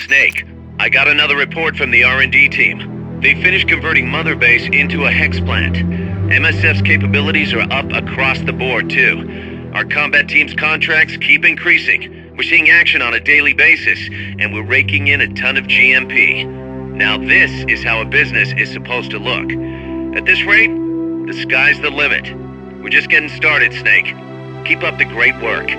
Snake, I got another report from the R&D team. They finished converting Mother Base into a hex plant. MSF's capabilities are up across the board, too. Our combat team's contracts keep increasing. We're seeing action on a daily basis, and we're raking in a ton of GMP. Now this is how a business is supposed to look. At this rate, the sky's the limit. We're just getting started, Snake. Keep up the great work.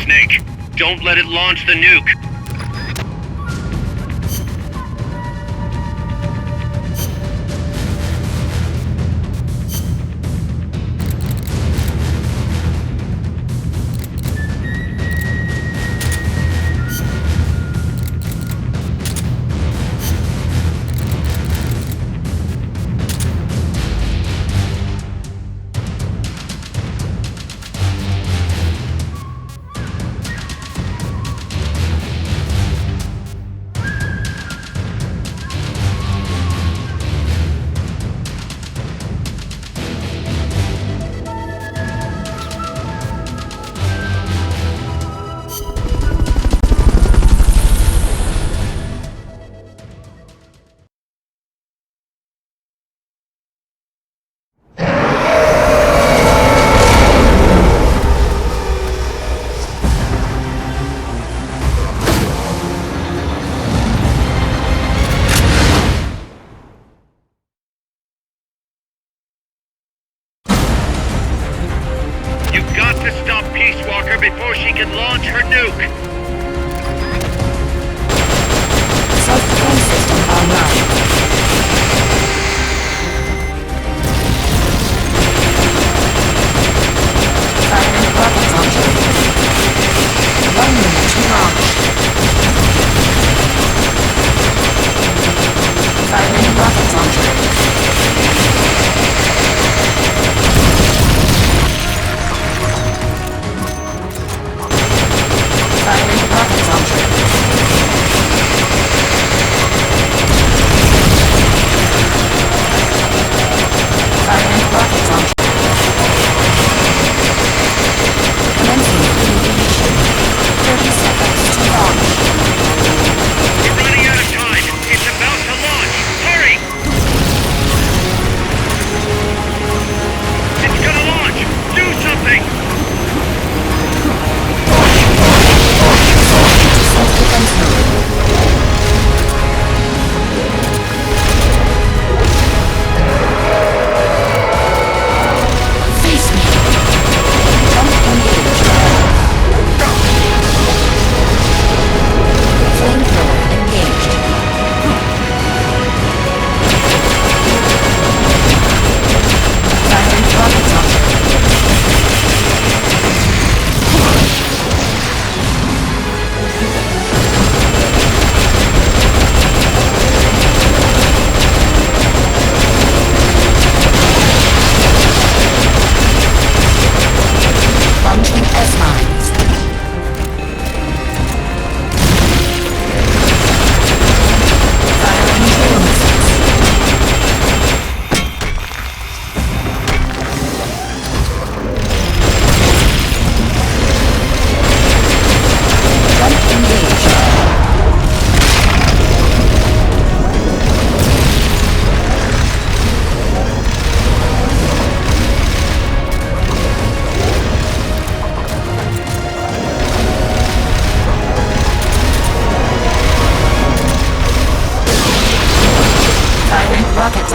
Snake, don't let it launch the nuke.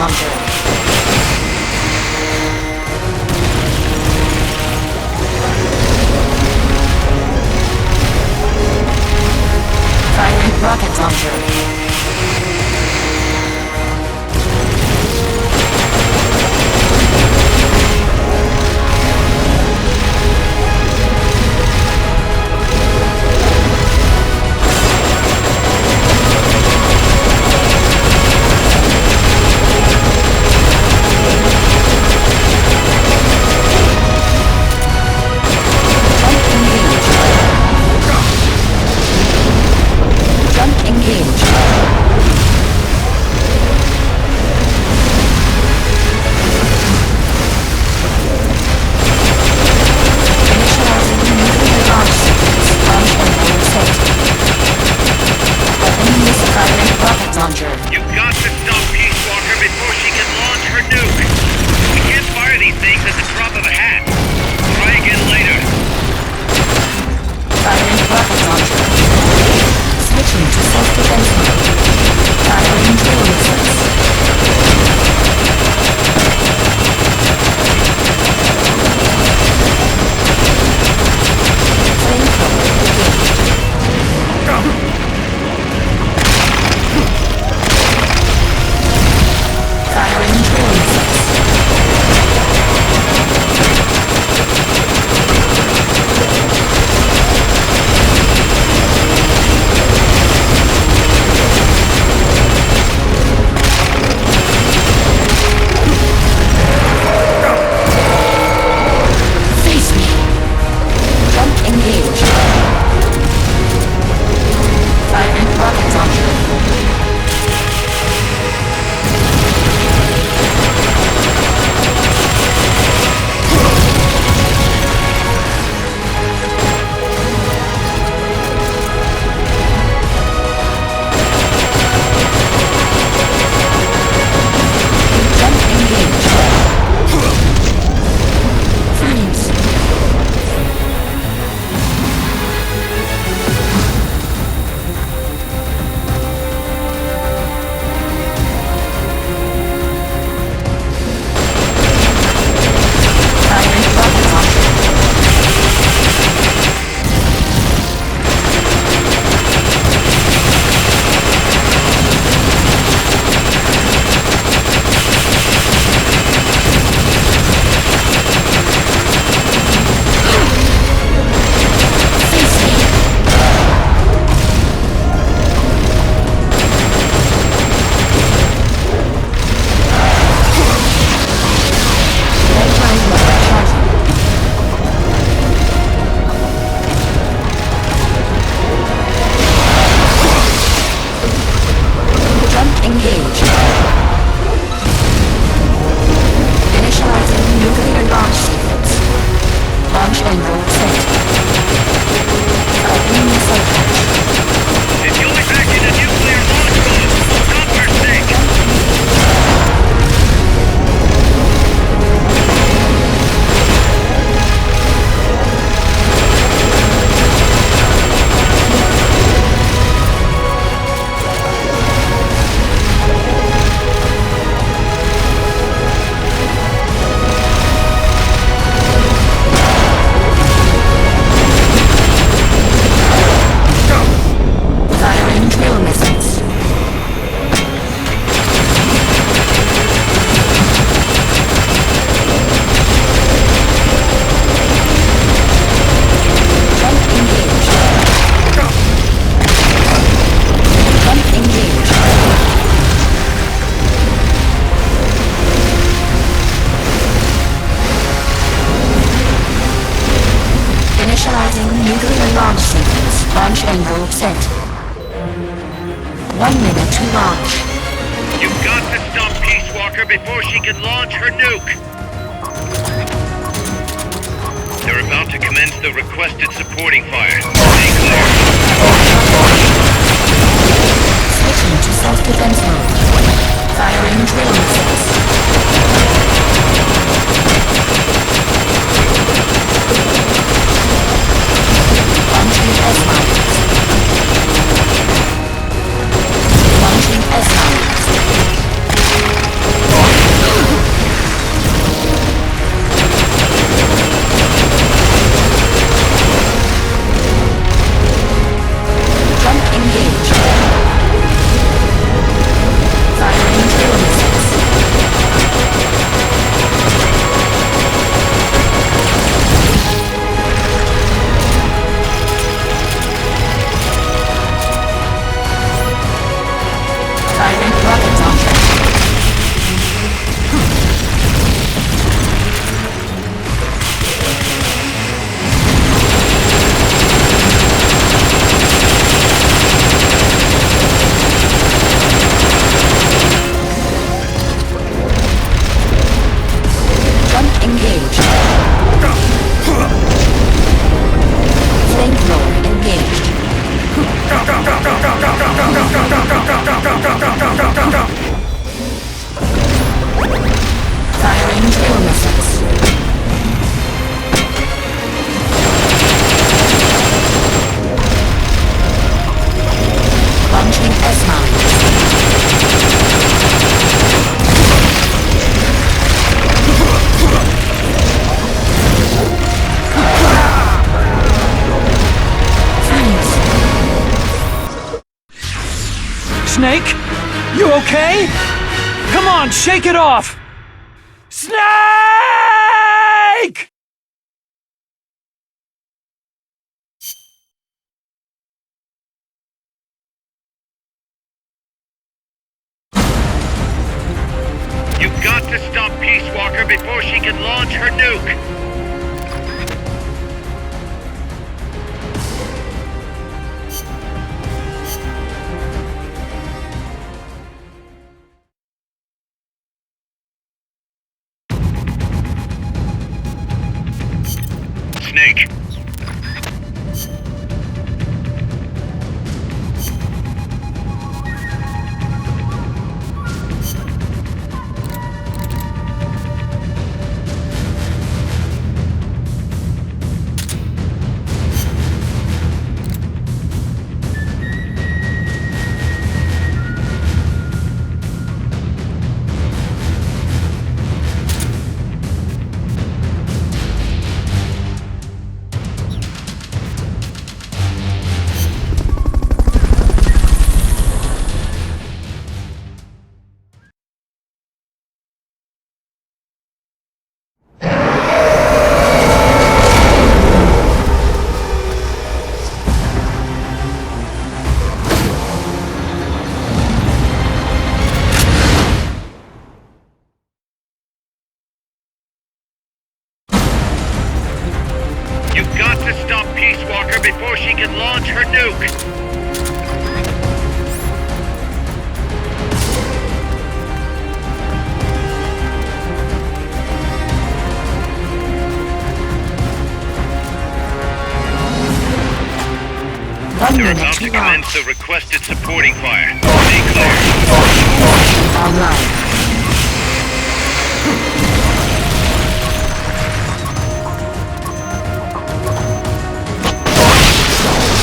launcher. Firing rocket launcher. Launch angle set. 1 minute to launch. You've got to stop Peace Walker before she can launch her nuke. They're about to commence the requested supporting fire. Stay clear. Switching to self-defense mode. Firing drill missiles. Launching S-mines. Launching S-mines. Snake? You okay? Come on, shake it off! Snake! You've got to stop Peace Walker before she can launch her nuke! Snake. You've got to stop Peace Walker before she can launch her nuke! They're about to commence the requested supporting fire. Stay clear. Online.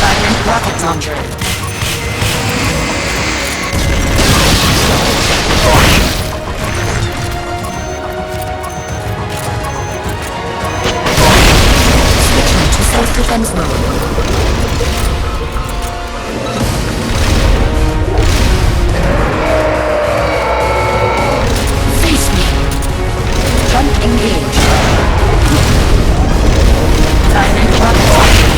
Firing rocket launcher. Switching to self-defense mode. Engage. Firing rocket launcher.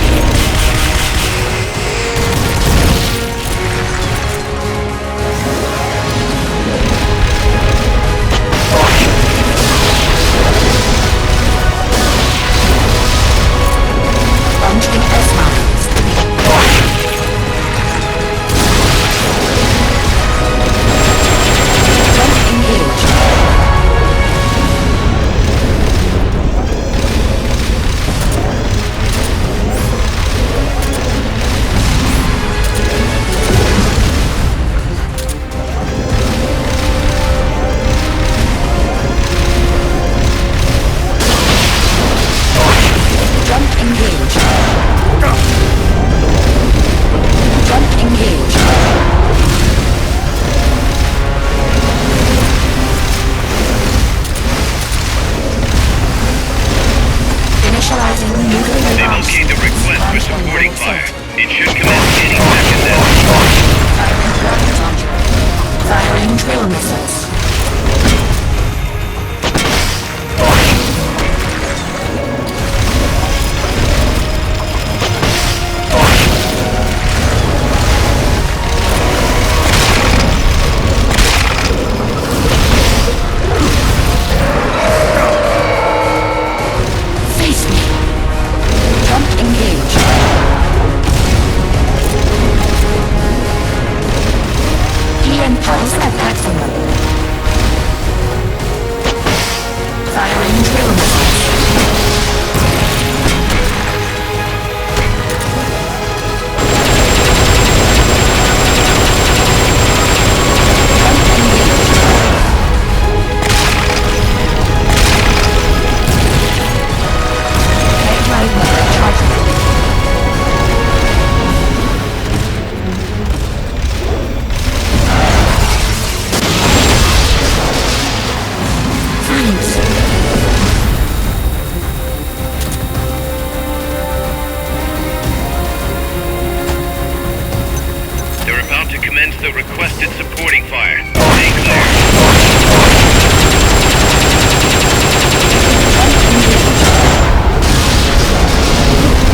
commence the requested supporting fire. Stay clear.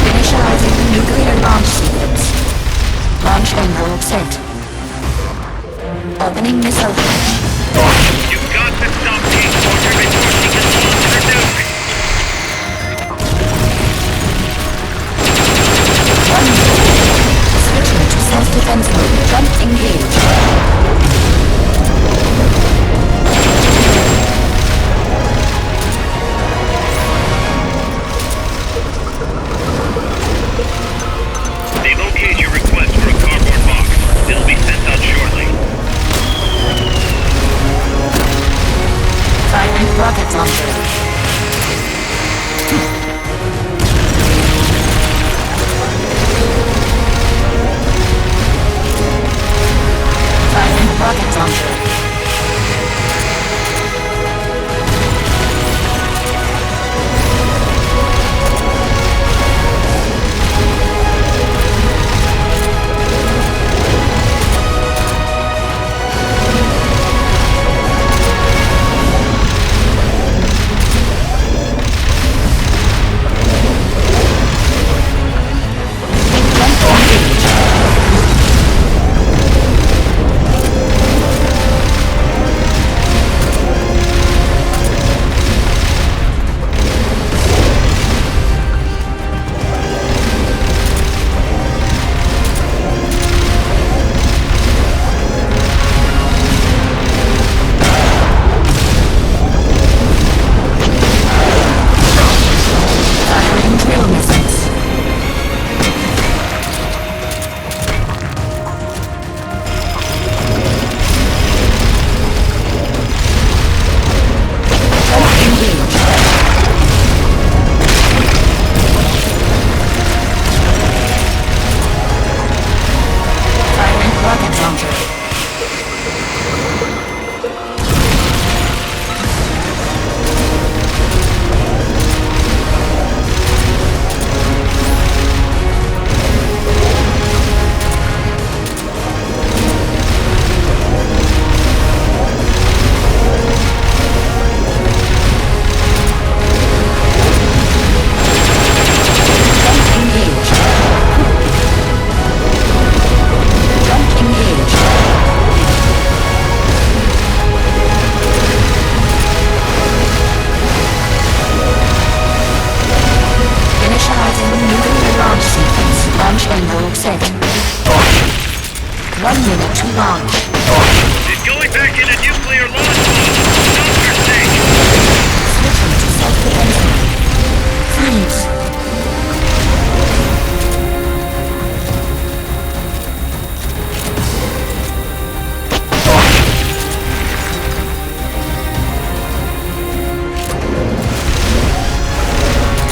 Initializing nuclear launch sequence. Launch window set. Opening missile hatch. You've got to stop King Walker before she can launch her nuke. Switching to self-defense mode. Jump engaged. They've okayed your request for a cardboard box. It'll be sent out shortly. Firing rocket launcher. Firing rocket launcher. set. 1 minute to launch. It's going back into nuclear launch mode. Stop your thing. Switching to self-defense mode. Freeze.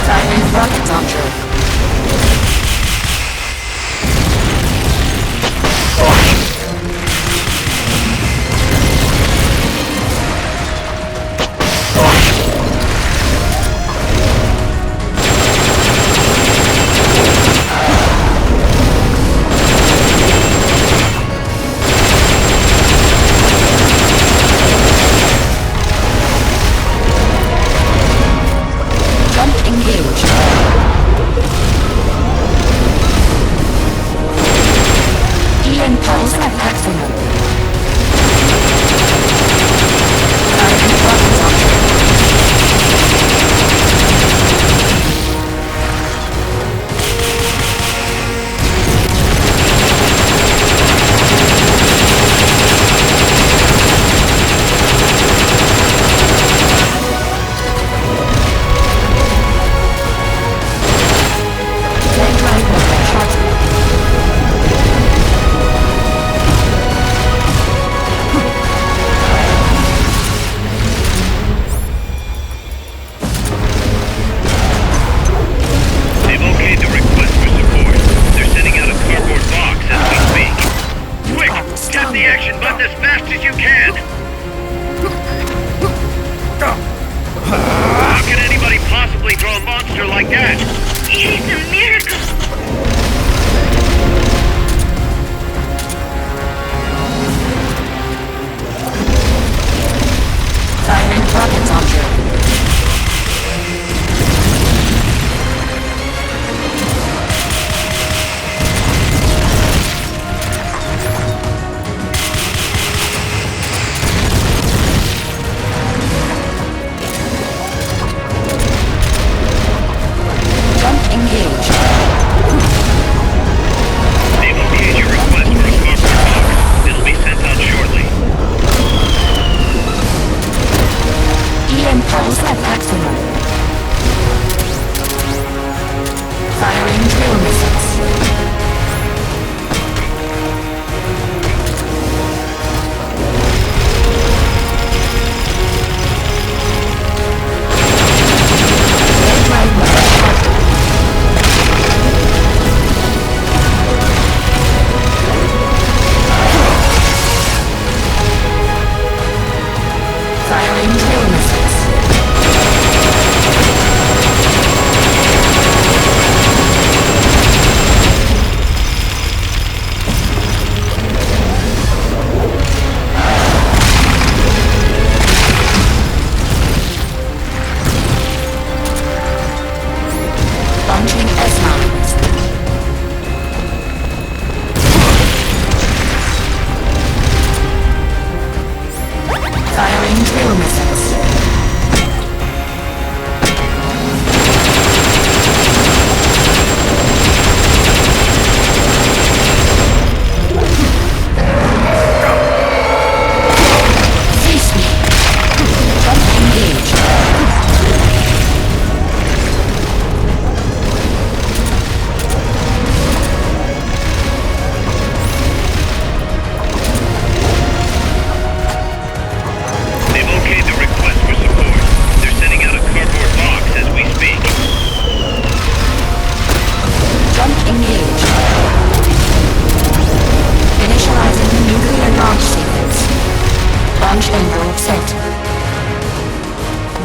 Firing rocket launcher.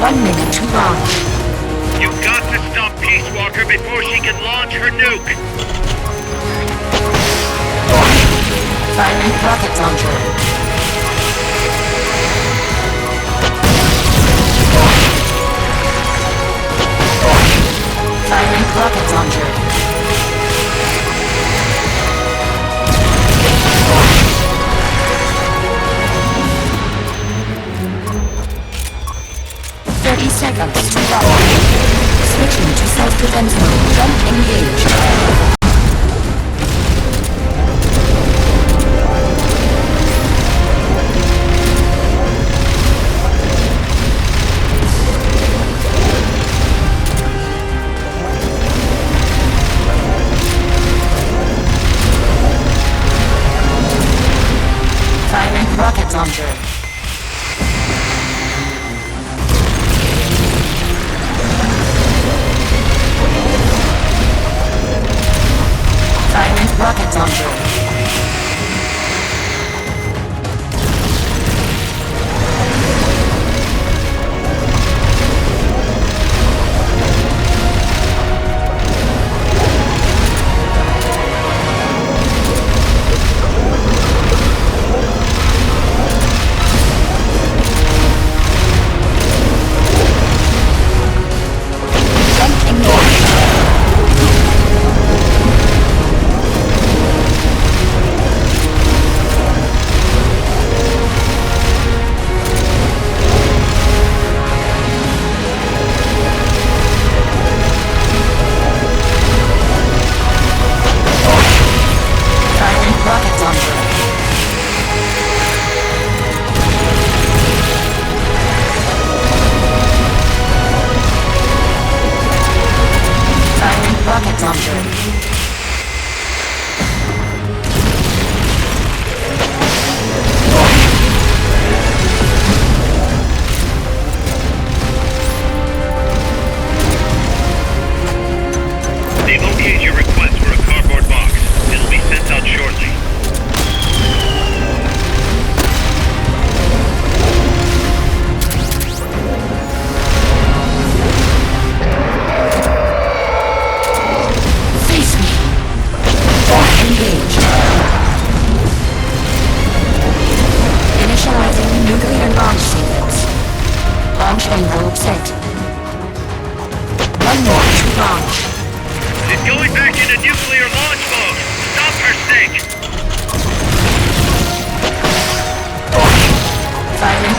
1 minute to launch. You've got to stop Peace Walker before she can launch her nuke. Firing rocket launcher. Firing rocket launcher. Seconds to launch. Switching to self-defense mode. Jump engaged. Firing rocket launcher. Rocket launcher.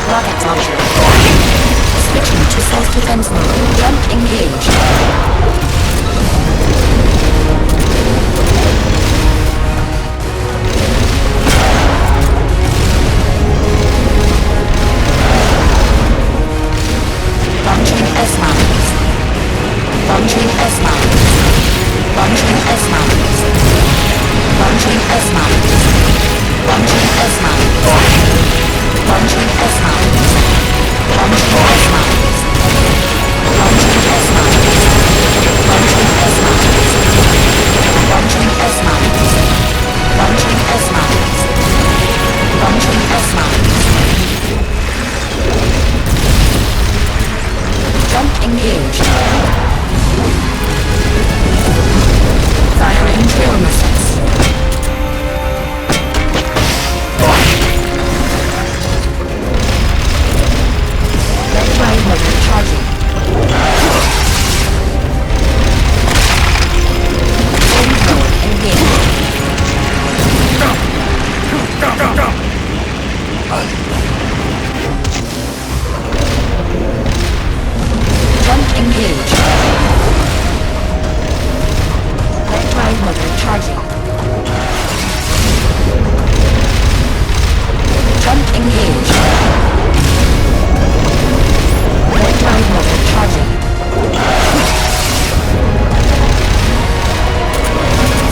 Rocket launcher. Switching to self-defense mode. Jump engaged. Launching S-mounts. Launching S-mounts. Launching S-mounts. Launching S-mounts. Launching S-mounts. Launching S-mounts. Launching S-mounts. Launching S-mounts. Launching S-mounts. Launching S-mounts. Launching S-mounts. Launching S-mounts. Jump engaged. Firing trail missiles. Left right motor charging. Flamethrower engaged. Jump engaged. Left right motor charging. Jump engaged. Left right motor charging.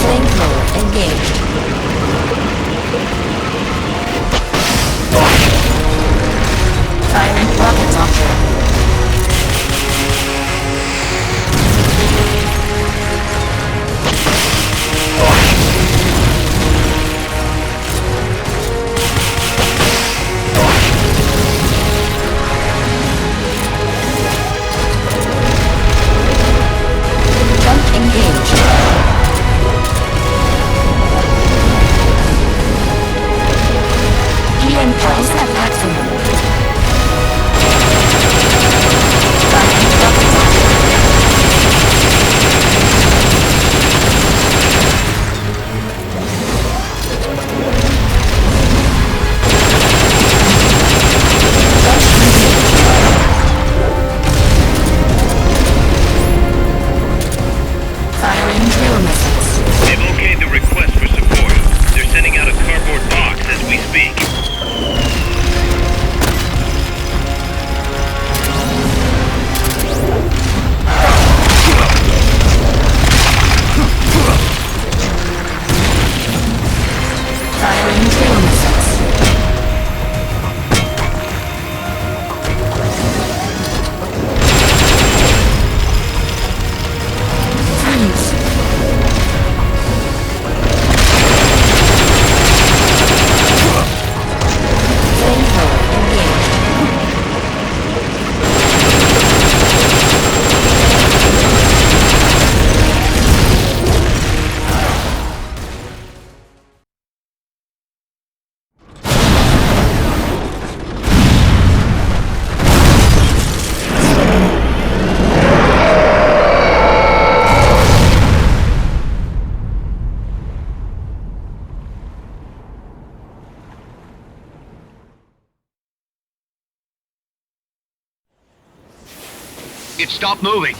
Flamethrower engaged. It stopped moving.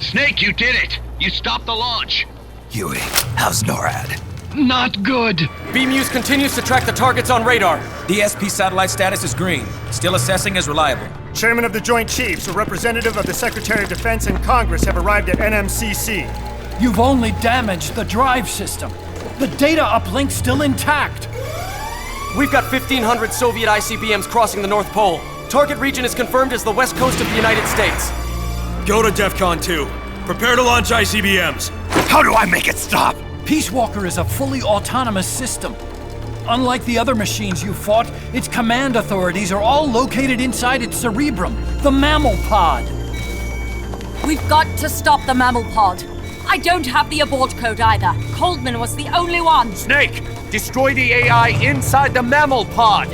Snake, you did it! You stopped the launch! Huey, how's NORAD? Not good! B-Muse continues to track the targets on radar. DSP satellite status is green. Still assessing as reliable. Chairman of the Joint Chiefs, a representative of the Secretary of Defense and Congress have arrived at NMCC. You've only damaged the drive system. The data uplink's still intact. We've got 1,500 Soviet ICBMs crossing the North Pole. Target region is confirmed as the west coast of the United States. Go to DEFCON 2. Prepare to launch ICBMs. How do I make it stop? Peace Walker is a fully autonomous system. Unlike the other machines you fought, its command authorities are all located inside its cerebrum, the mammal pod. We've got to stop the mammal pod. I don't have the abort code either. Coldman was the only one. Snake, destroy the AI inside the mammal pod.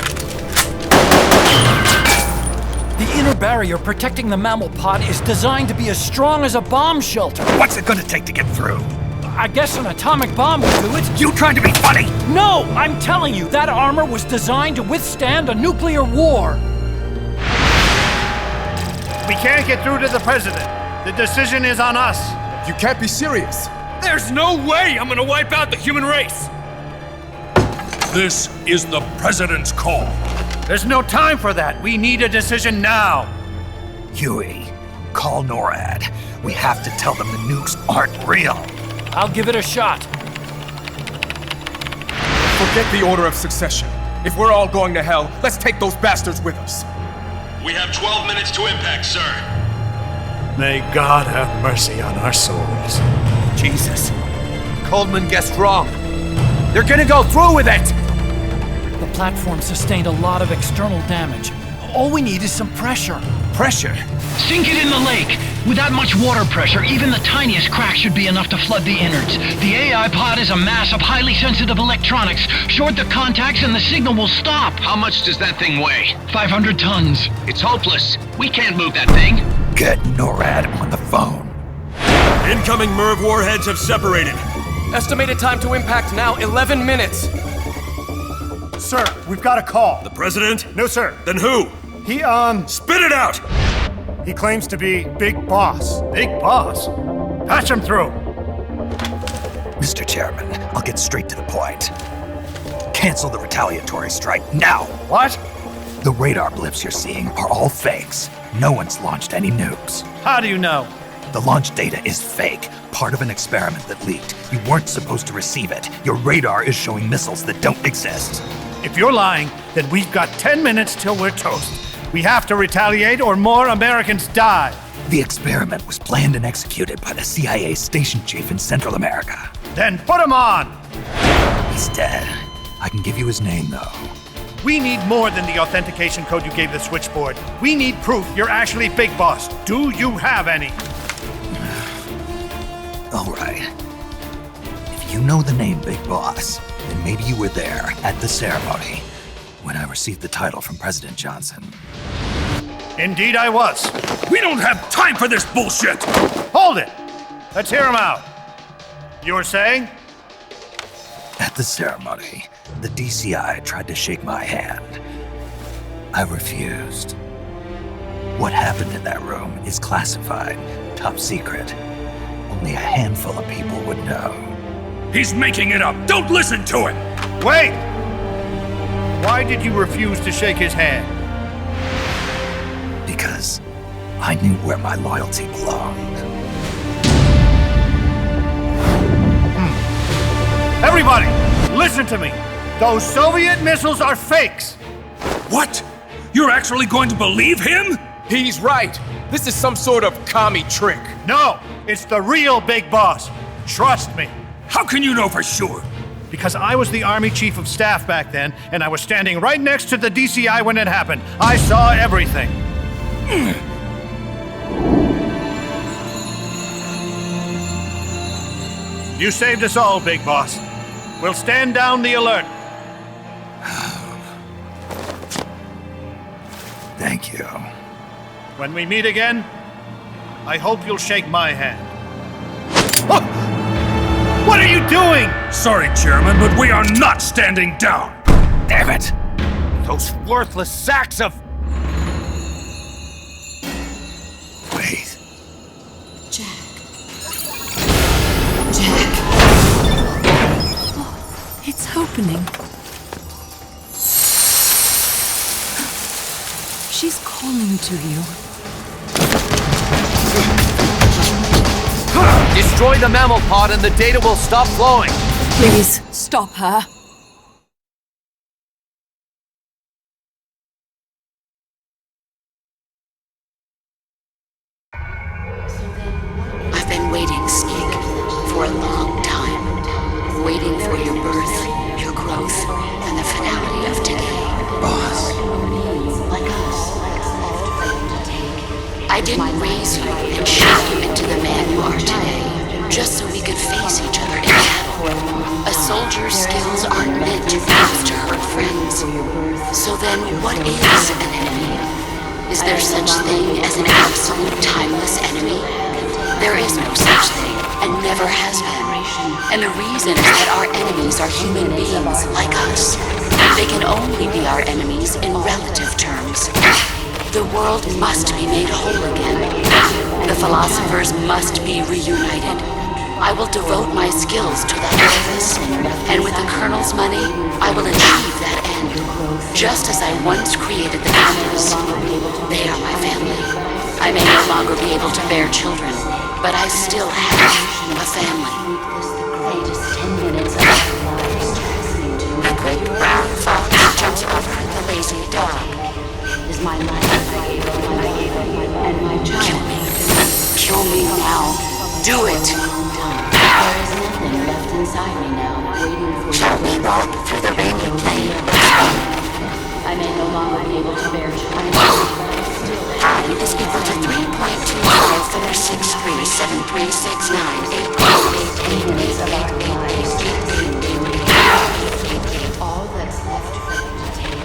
The inner barrier protecting the mammal pod is designed to be as strong as a bomb shelter. What's it gonna take to get through? I guess an atomic bomb would do it. You trying to be funny? No, I'm telling you, that armor was designed to withstand a nuclear war. We can't get through to the president. The decision is on us. You can't be serious. There's no way I'm gonna wipe out the human race! This is the president's call. There's no time for that. We need a decision now. Huey, call NORAD. We have to tell them the nukes aren't real. I'll give it a shot. Forget the order of succession. If we're all going to hell, let's take those bastards with us. We have 12 minutes to impact, sir. May God have mercy on our souls. Jesus. Coldman guessed wrong. They're gonna go through with it! The platform sustained a lot of external damage. All we need is some pressure. Pressure? Sink it in the lake. With that much water pressure, even the tiniest crack should be enough to flood the innards. The AI pod is a mass of highly sensitive electronics. Short the contacts and the signal will stop. How much does that thing weigh? 500 tons. It's hopeless. We can't move that thing. Get NORAD on the phone. Incoming MIRV warheads have separated. Estimated time to impact now, 11 minutes. Sir, we've got a call. The president? No, sir. Then who? He, Spit it out! he claims to be Big Boss. Big Boss? Patch him through. Mr. Chairman, I'll get straight to the point. Cancel the retaliatory strike now. What? The radar blips you're seeing are all fakes. No one's launched any nukes. How do you know? The launch data is fake, part of an experiment that leaked. You weren't supposed to receive it. Your radar is showing missiles that don't exist. If you're lying, then we've got 10 minutes till we're toast. We have to retaliate or more Americans die. The experiment was planned and executed by the CIA station chief in Central America. Then put him on! He's dead. I can give you his name, though. We need more than the authentication code you gave the switchboard. We need proof you're actually Big Boss. Do you have any? All right. If you know the name Big Boss, then maybe you were there at the ceremony when I received the title from President Johnson. Indeed I was. We don't have time for this bullshit! Hold it! Let's hear him out. You were saying? At the ceremony, the DCI tried to shake my hand. I refused. What happened in that room is classified, top secret. Only a handful of people would know. He's making it up! Don't listen to him! Wait! Why did you refuse to shake his hand? Because I knew where my loyalty belonged. Everybody, listen to me. Those Soviet missiles are fakes. What? You're actually going to believe him? He's right. This is some sort of commie trick. No, it's the real Big Boss. Trust me. How can you know for sure? Because I was the Army Chief of Staff back then, and I was standing right next to the DCI when it happened. I saw everything. You saved us all, Big Boss. We'll stand down the alert. Thank you. When we meet again, I hope you'll shake my hand. What are you doing? Sorry, Chairman, but we are not standing down! Damn it! Those worthless sacks of... Wait. Wait. Jack. Jack. Oh, it's opening. She's calling to you. Destroy the mammal pod and the data will stop flowing. Please, stop her. I've been waiting, Snake, for a long time. Waiting for your birth, your growth, and the finality of today. Boss. Like us. I didn't raise you and shape you into the man you are today, just so we could face each other in battle. A soldier's skills aren't meant to have to hurt friends. So then, what is an enemy? Is there such thing as an absolute timeless enemy? There is no such thing, and never has been. And the reason is that our enemies are human beings like us. They can only be our enemies in relative terms. The world must be made whole again. The philosophers must be reunited. I will devote my skills to that purpose, and with the Colonel's money, I will achieve that end. Just as I once created the Boundaries. They are my family. I may no longer be able to bear children, but I still have a family. A great brown fox jumps over the lazy dog. Is my life. And my child. Kill me. Kill me now. Do it. There is nothing left inside me now, waiting for you. Shall we walk through the rainy plain? I may no longer be able to bear children. I is equal to 3.25 All that's left to take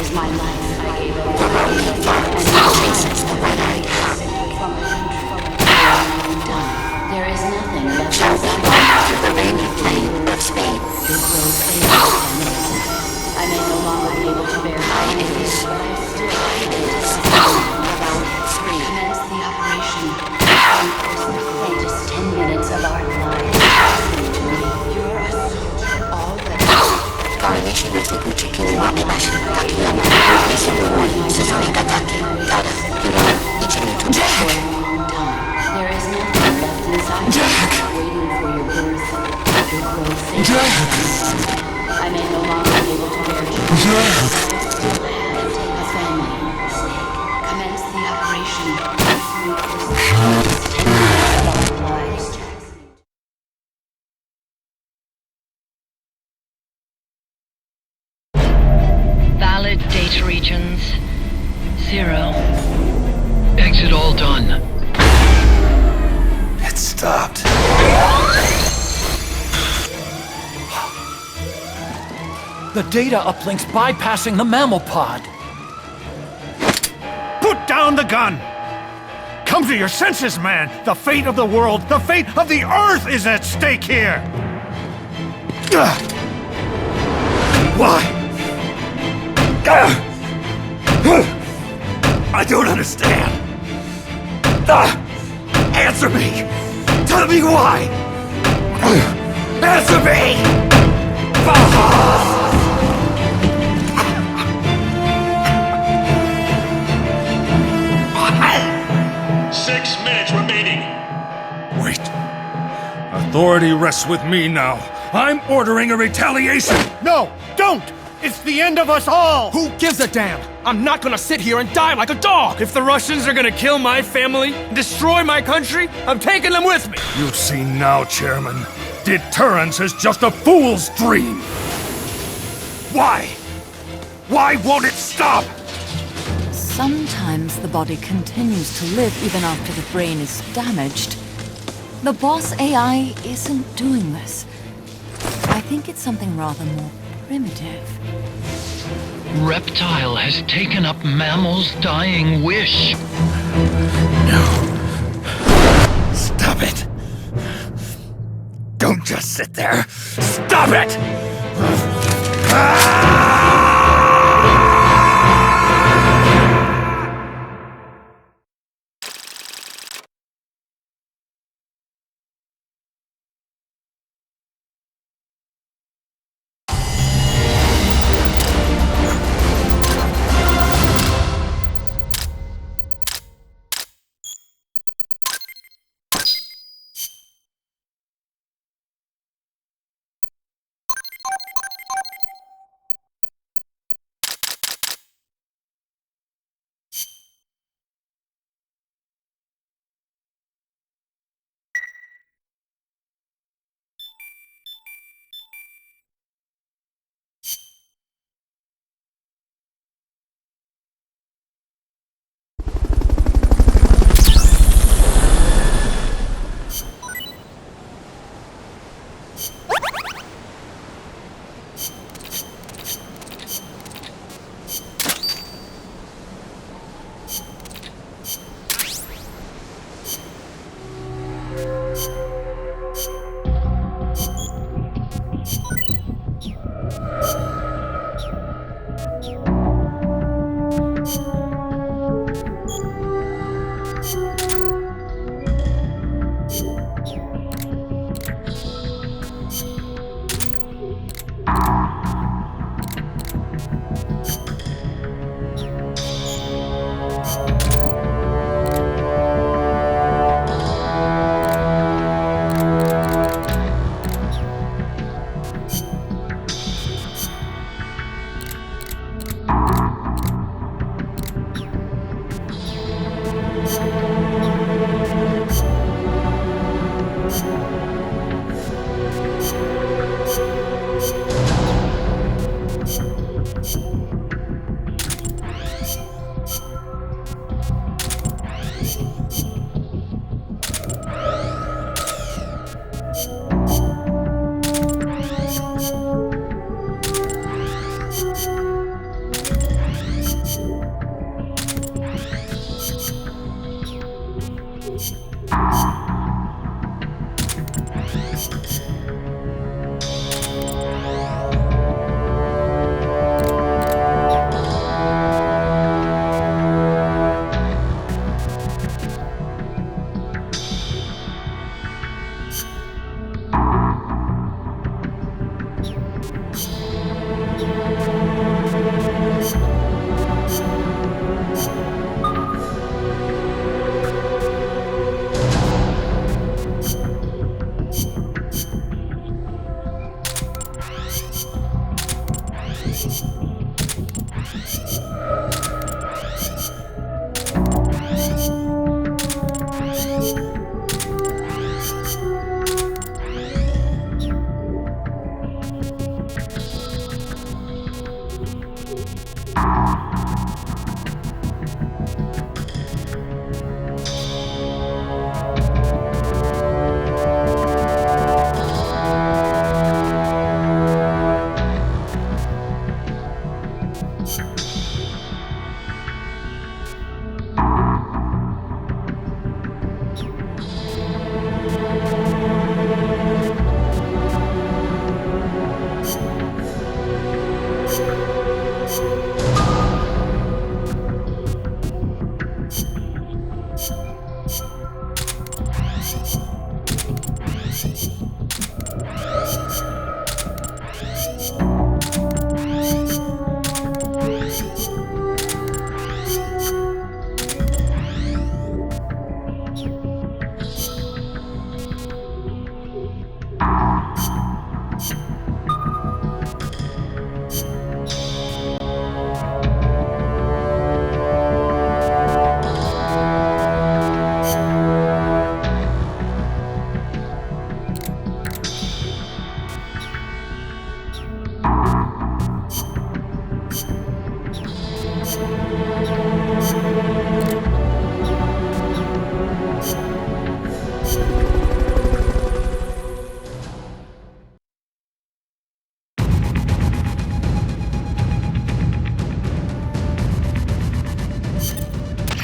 is my life. The rolling farms chases the red-eyed hound. There is nothing left. Shall we walk through the rainy plain of Spain? I may no longer be able to bear about 3. Commence the operation. Just 10 minutes of our lives. You're a soldier. All that. There is nothing left inside. Jack. Waiting for your birth. Your growth. Jack. I may no longer be able to bear children. Still have a family. Commence the operation. Valid data regions. 0. Exit all done. It stopped. The data uplink's bypassing the mammal pod. Put down the gun! Come to your senses, man! The fate of the world, the fate of the Earth is at stake here! Why? I don't understand. Answer me! Tell me why! Answer me! 6 minutes remaining. Wait. Authority rests with me now. I'm ordering a retaliation! No, don't! It's the end of us all! Who gives a damn? I'm not gonna sit here and die like a dog! If the Russians are gonna kill my family, destroy my country, I'm taking them with me! You see now, Chairman. Deterrence is just a fool's dream! Why? Why won't it stop? Sometimes the body continues to live even after the brain is damaged. The boss AI isn't doing this. I think it's something rather more primitive. Reptile has taken up mammal's dying wish. No. Stop it. Don't just sit there. Stop it!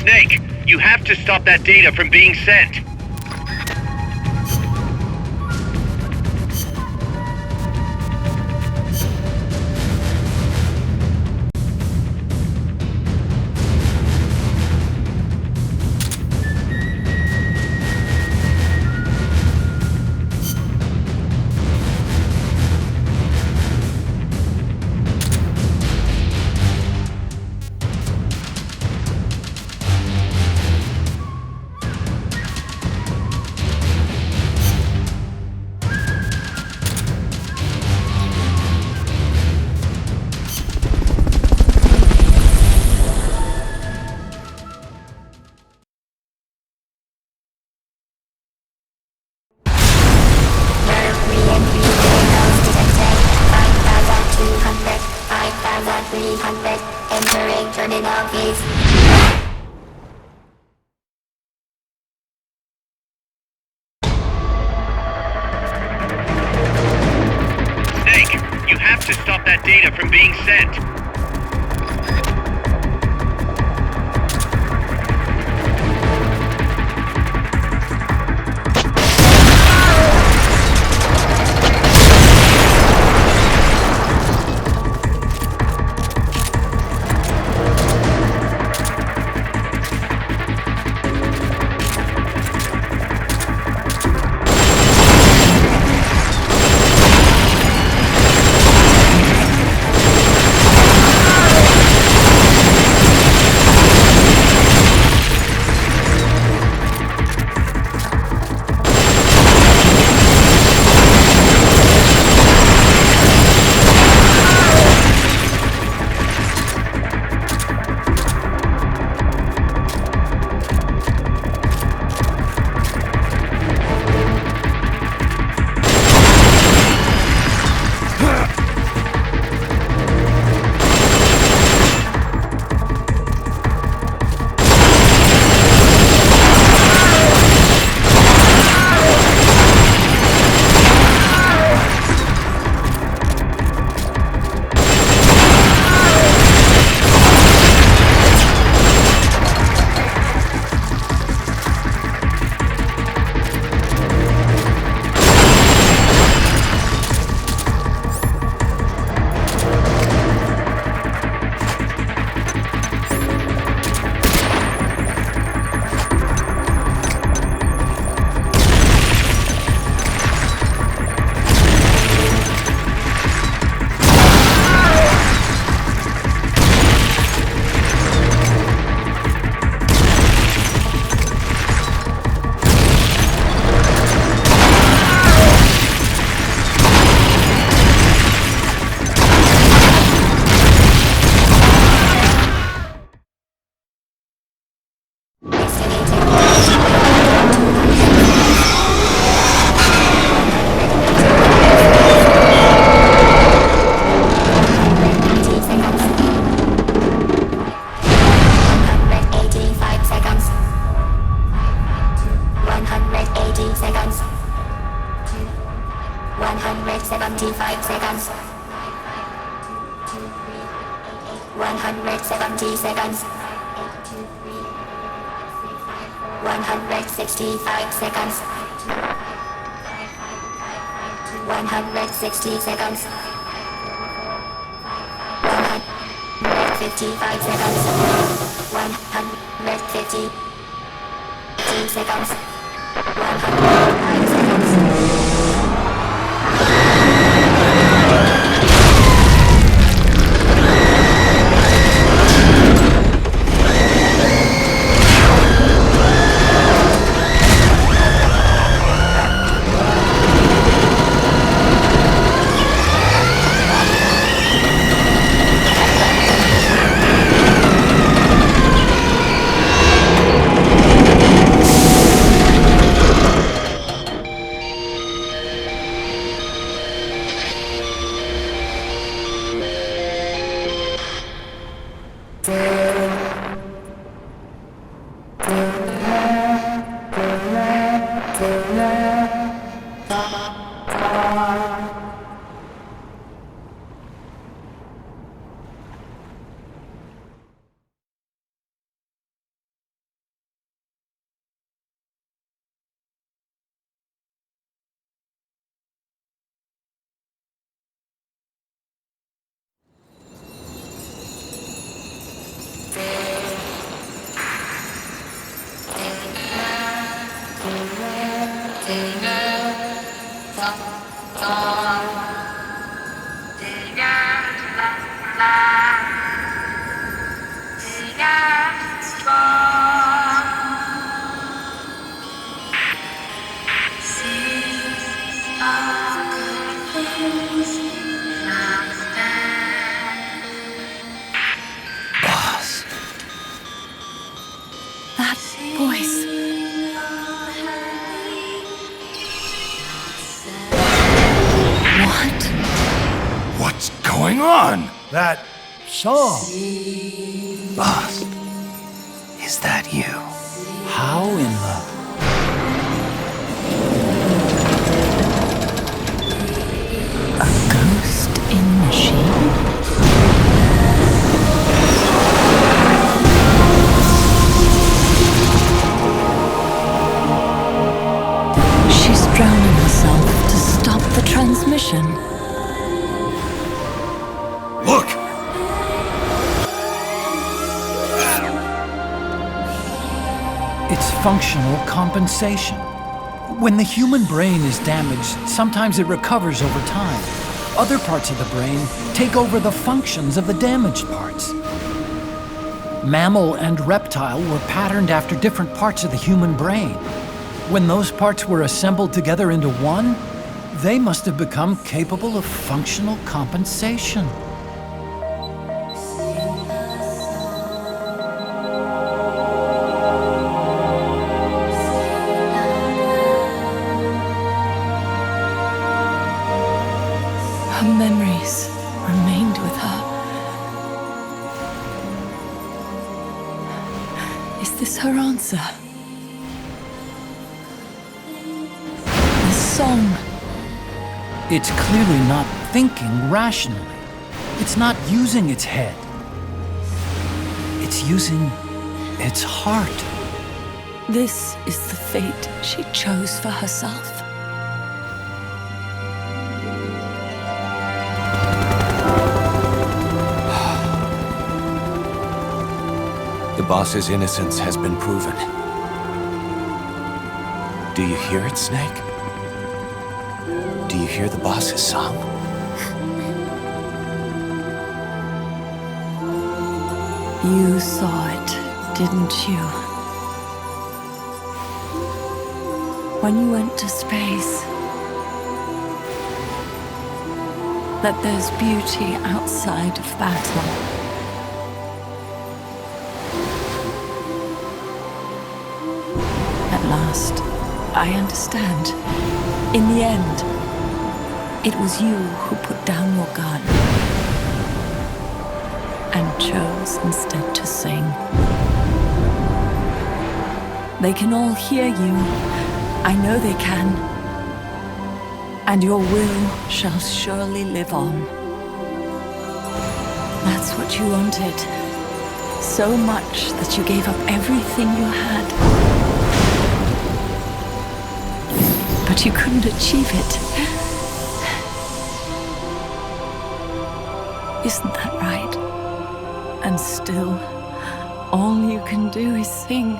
Snake, you have to stop that data from being sent. Entering terminal phase. Snake, you have to stop that data from being sent. 170 seconds. 165 seconds. 160 seconds. 155 seconds. 150 seconds. 105 seconds. That song. Boss, is that you? How in the... A ghost in machine? She's drowning herself to stop the transmission. Look! It's functional compensation. When the human brain is damaged, sometimes it recovers over time. Other parts of the brain take over the functions of the damaged parts. Mammal and reptile were patterned after different parts of the human brain. When those parts were assembled together into one, they must have become capable of functional compensation. Her memories remained with her. Is this her answer? The song. It's clearly not thinking rationally. It's not using its head. It's using its heart. This is the fate she chose for herself. The boss's innocence has been proven. Do you hear it, Snake? Do you hear the boss's song? You saw it, didn't you? When you went to space, that there's beauty outside of battle. At last, I understand. In the end, it was you who put down your gun and chose instead to sing. They can all hear you. I know they can. And your will shall surely live on. That's what you wanted. So much that you gave up everything you had. But you couldn't achieve it. Isn't that right? And still, all you can do is sing.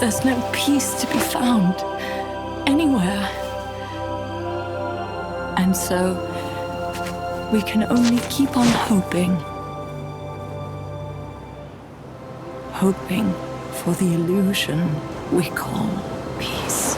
There's no peace to be found anywhere. And so, we can only keep on hoping. Hoping for the illusion we call peace.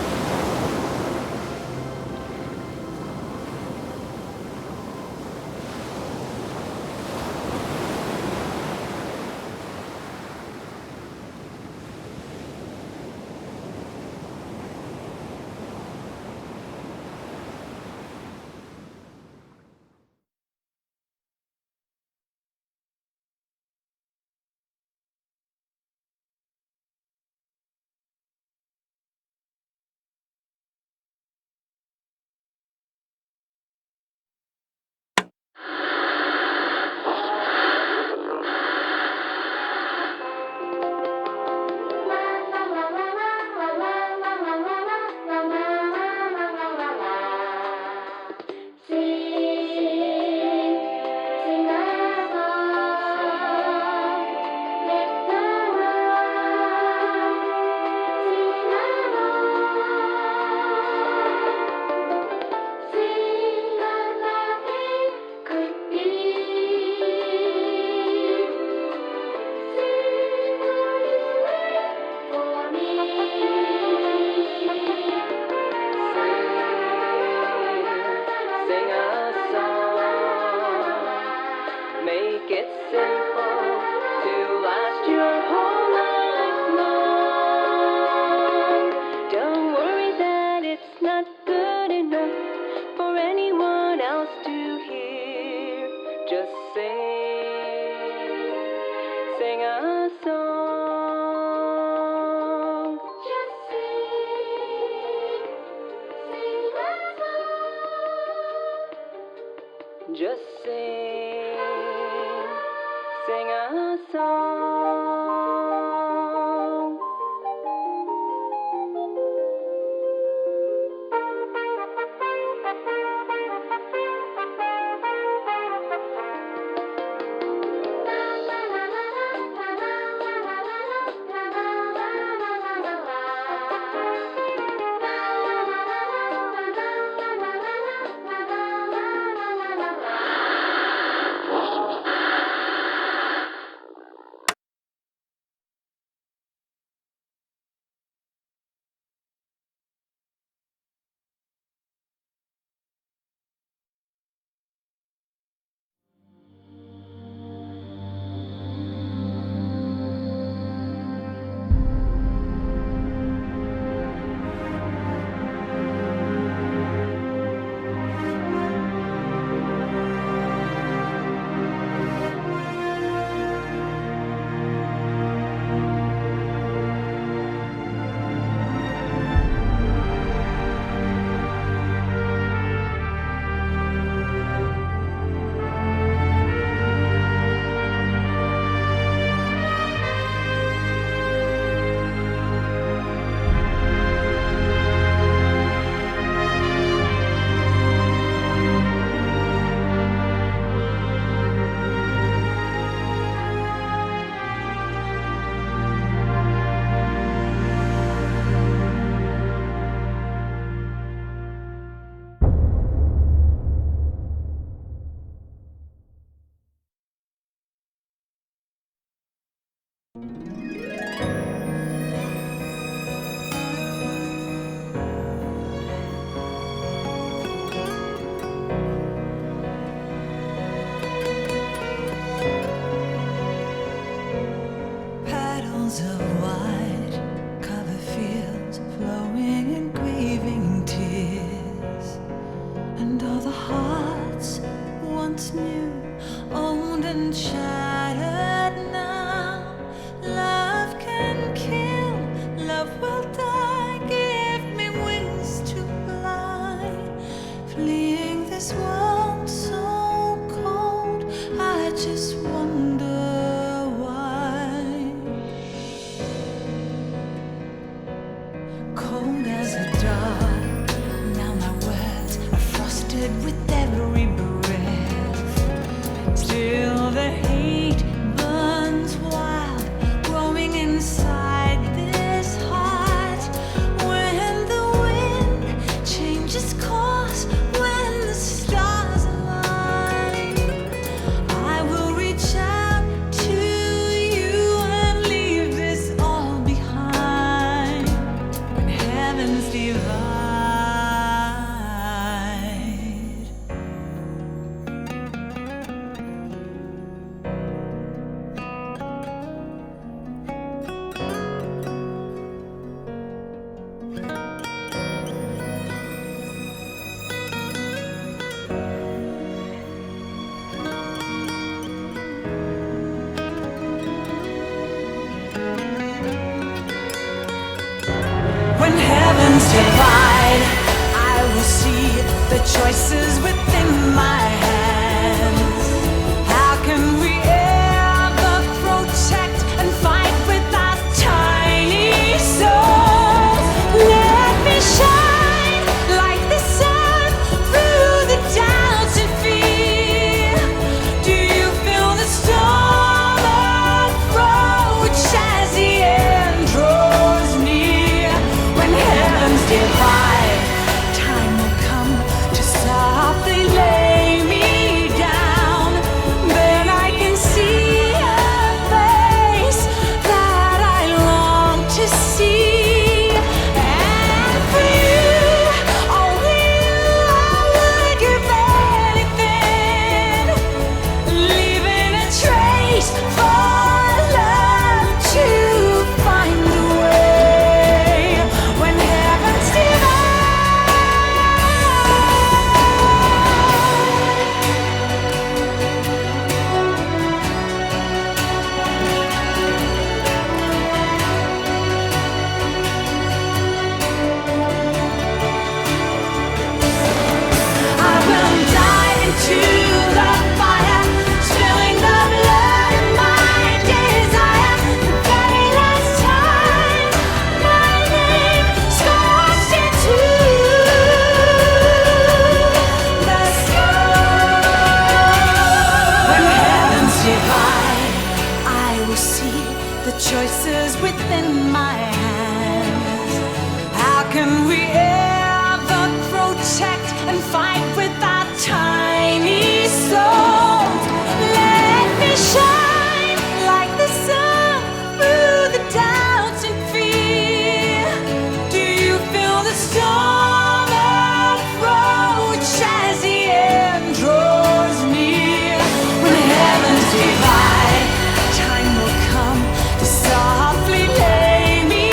Just sing a song. just wonder why. Cold as a dart, now my words are frosted with every breath. Still the hate burns wild, growing inside this heart. When the wind changes course, when the stars align, I will reach out to you and leave this all behind. When heavens divide. When heavens divide, I will see the choices within my hands. How can we ever protect and fight with our tiny souls? Let me shine like the sun through the doubts and fear. Do you feel the storm approach as the end draws near? When heavens divide, time will come to softly lay me down. Then I can see a face that I long to see. And for you, only you, I would give anything, leaving a trace for love to find a way. When heavens divide. I will dive into the fire, spilling the blood of my desire. The very last time my name scorched into the sky. When heavens divide, I will see the choices within my hands. How can we ever protect and fight with our tiny souls? Let me shine like the sun through the doubts and fear. Do you feel the storm approach as the end draws near? When heavens divide, time will come to softly lay me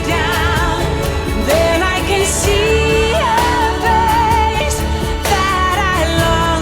down. Then I can see a face that I long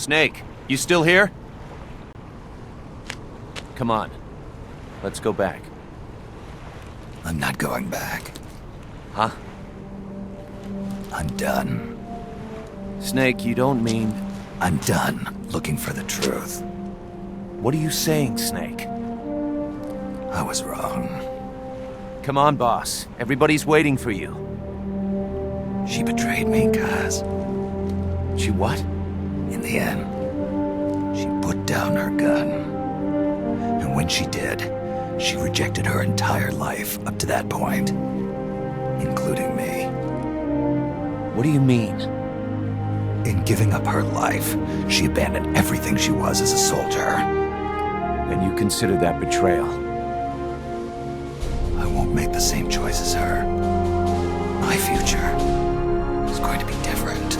Snake, you still here? Come on. Let's go back. I'm not going back. Huh? I'm done. Snake, you don't mean... I'm done looking for the truth. What are you saying, Snake? I was wrong. Come on, boss. Everybody's waiting for you. She betrayed me, Kaz. She what? In the end, she put down her gun. And when she did, she rejected her entire life up to that point, including me. What do you mean? In giving up her life, she abandoned everything she was as a soldier. And you consider that betrayal? I won't make the same choice as her. My future is going to be different.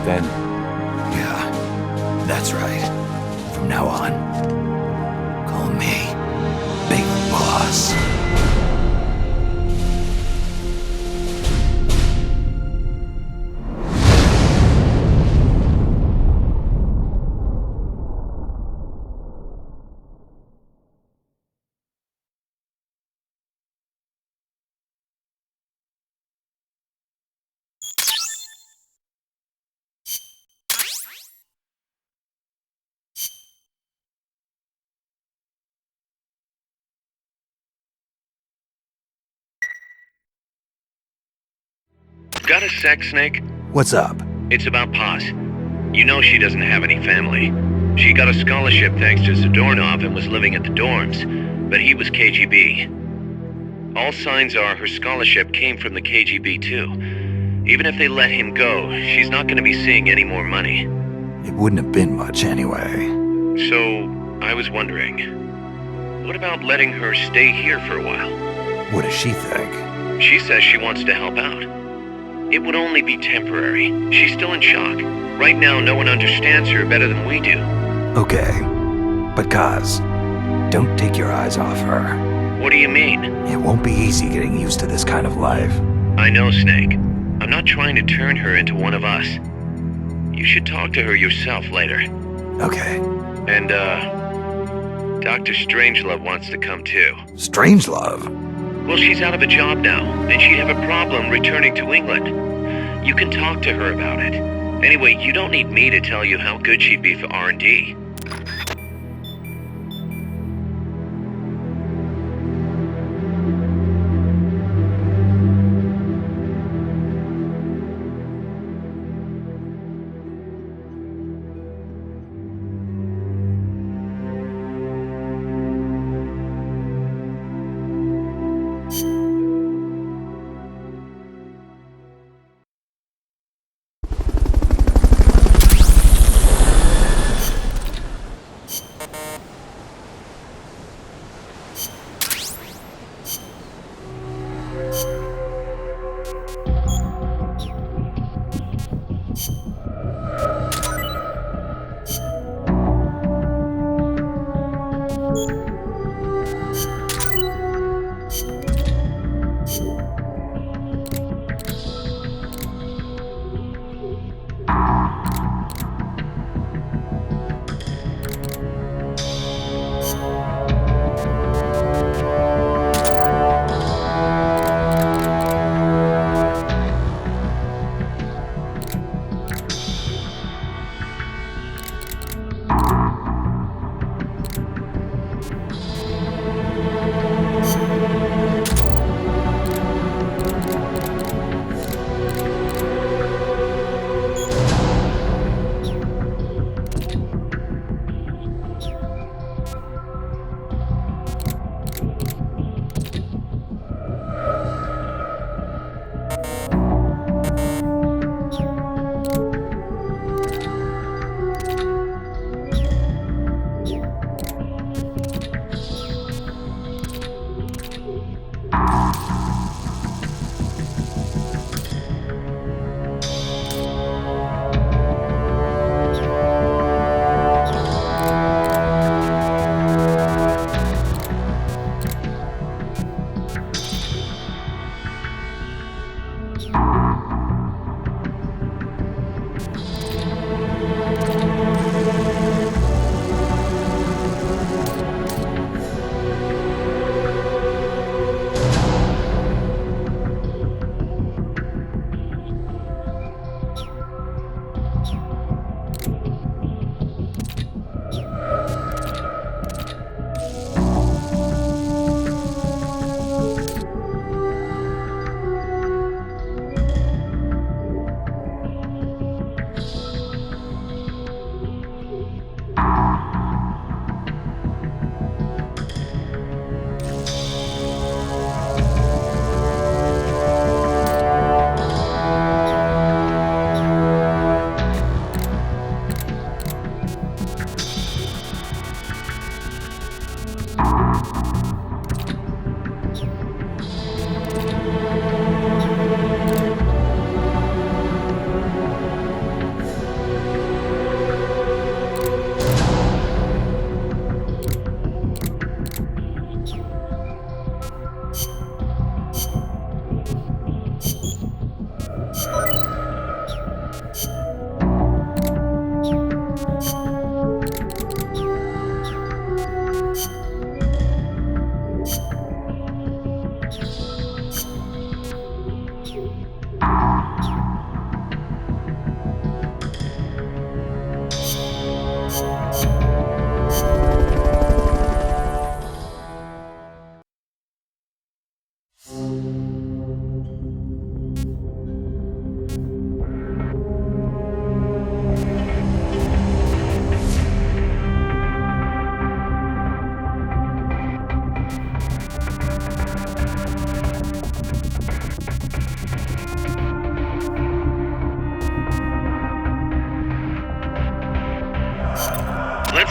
Then? Yeah, that's right. From now on, call me Big Boss. Got a sec, Snake? What's up? It's about Paz. You know she doesn't have any family. She got a scholarship thanks to Zadornov and was living at the dorms, but he was KGB. All signs are her scholarship came from the KGB too. Even if they let him go, she's not going to be seeing any more money. It wouldn't have been much anyway. So, I was wondering, what about letting her stay here for a while? What does she think? She says she wants to help out. It would only be temporary. She's still in shock. Right now, no one understands her better than we do. Okay, but Kaz, don't take your eyes off her. What do you mean? It won't be easy getting used to this kind of life. I know, Snake. I'm not trying to turn her into one of us. You should talk to her yourself later. Okay. And, Dr. Strangelove wants to come too. Strangelove? Well, she's out of a job now, and she'd have a problem returning to England. You can talk to her about it. Anyway, you don't need me to tell you how good she'd be for R&D.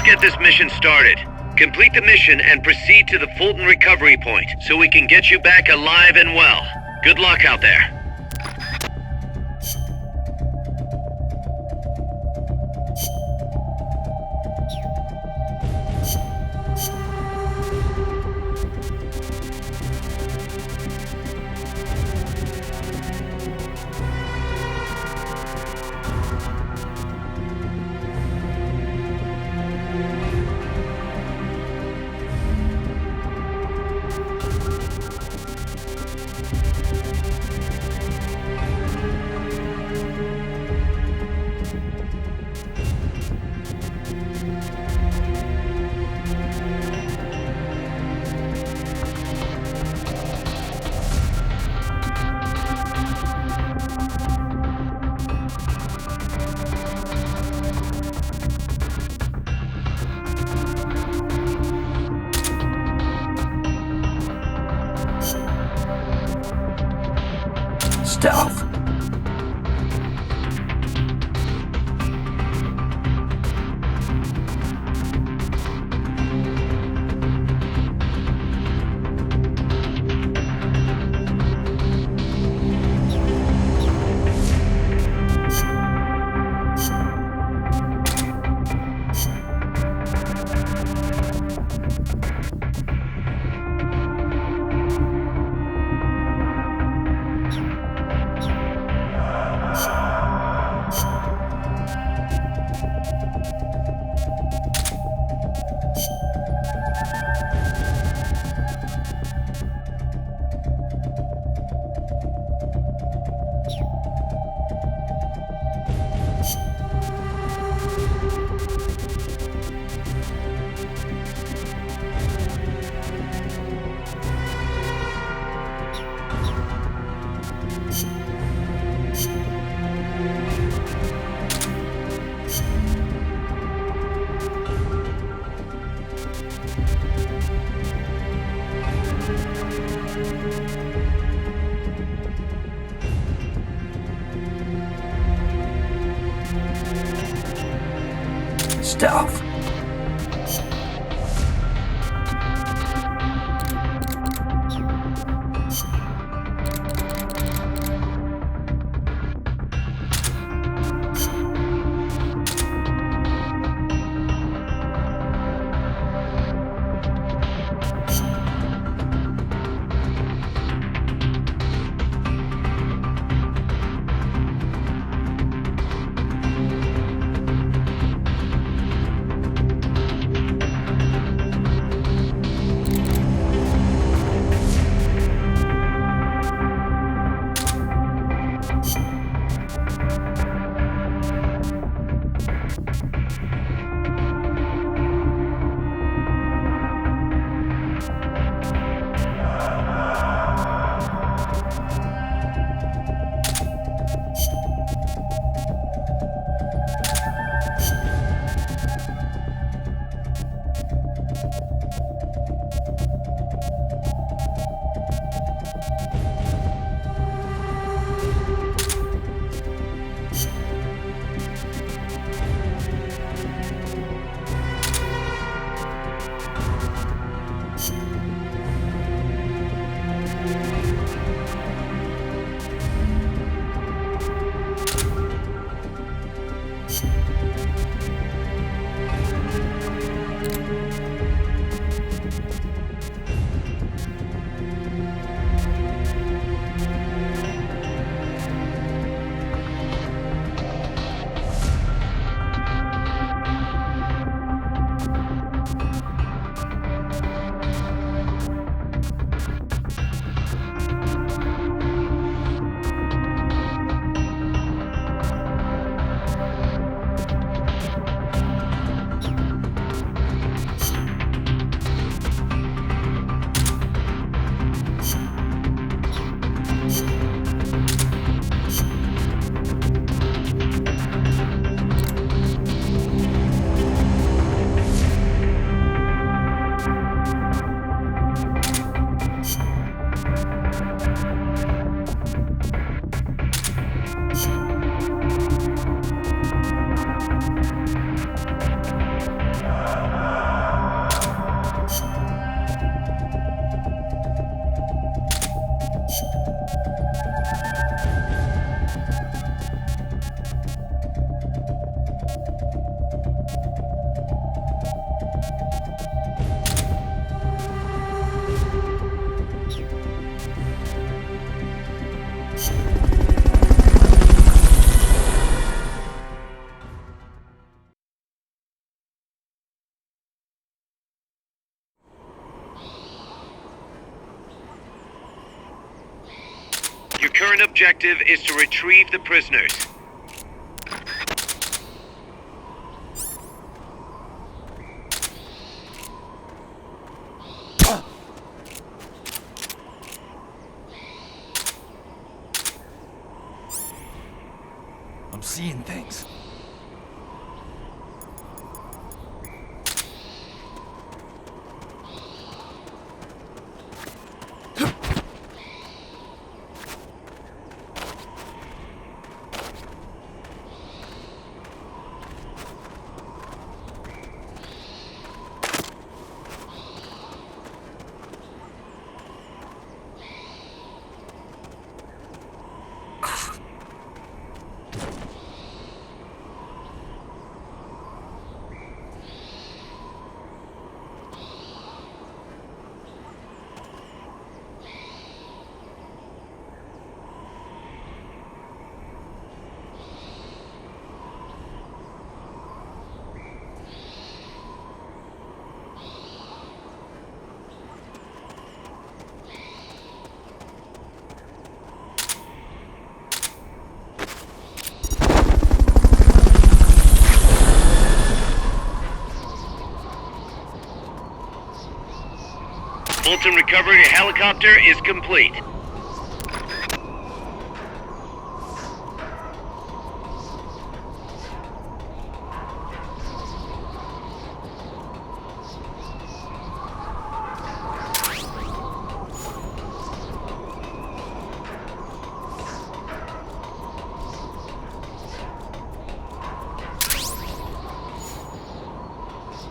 get this mission started. Complete the mission and proceed to the Fulton recovery point so we can get you back alive and well. Good luck out there. Stealth. Stealth. Your current objective is to retrieve the prisoners. I'm seeing things. Fulton recovery helicopter is complete.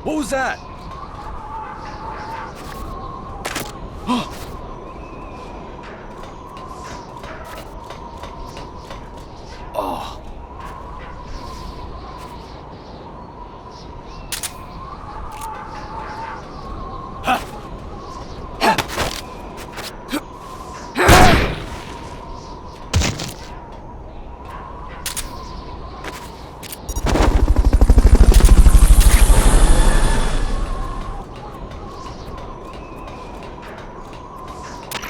What was that?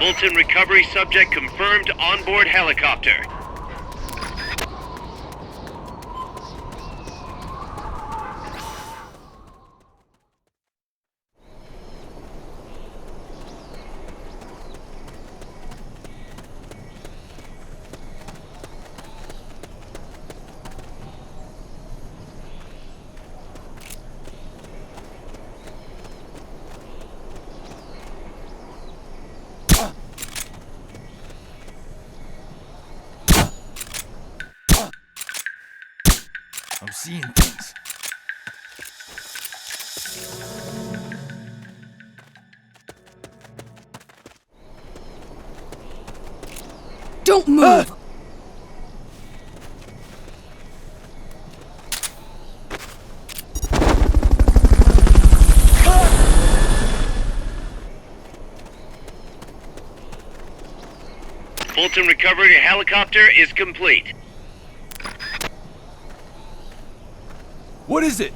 Fulton recovery subject confirmed onboard helicopter. I'm seeing things. Don't move! Fulton recovery helicopter is complete. What is it?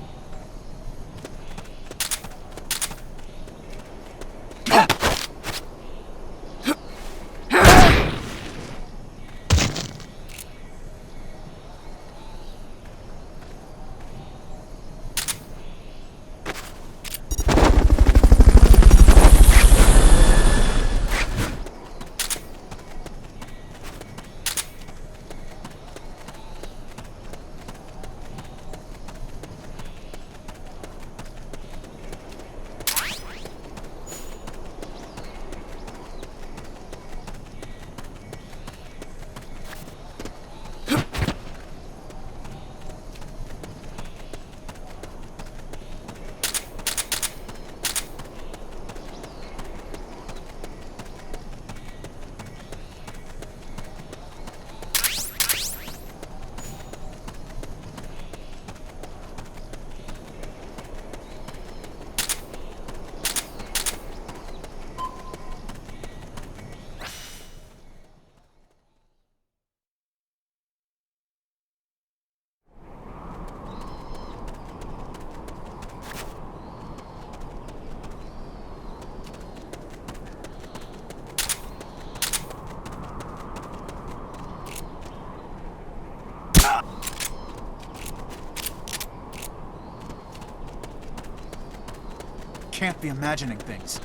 can't be imagining things.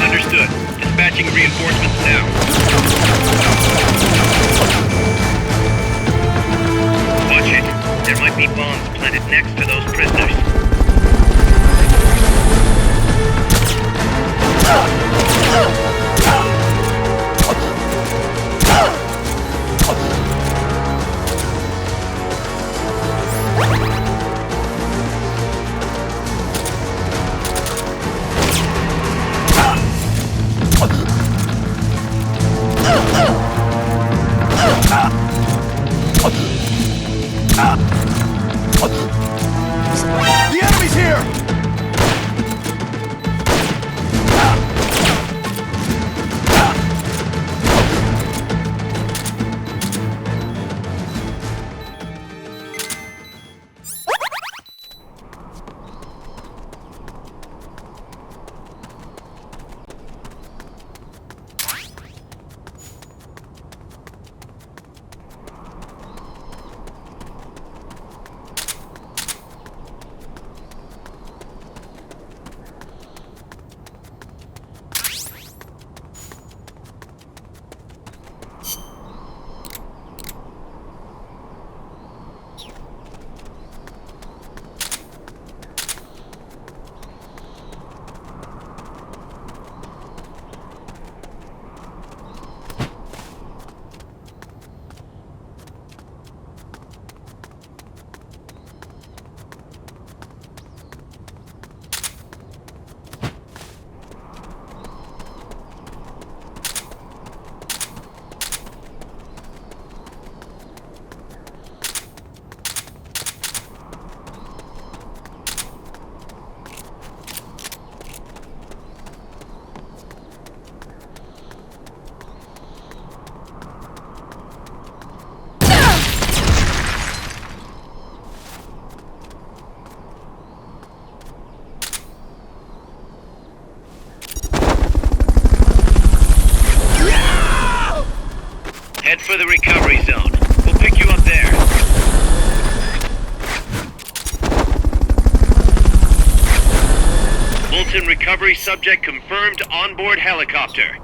Understood. Dispatching reinforcements now. Watch it. There might be bombs planted next to those prisoners. The enemy's here! Head for the recovery zone. We'll pick you up there. Fulton recovery subject confirmed onboard helicopter.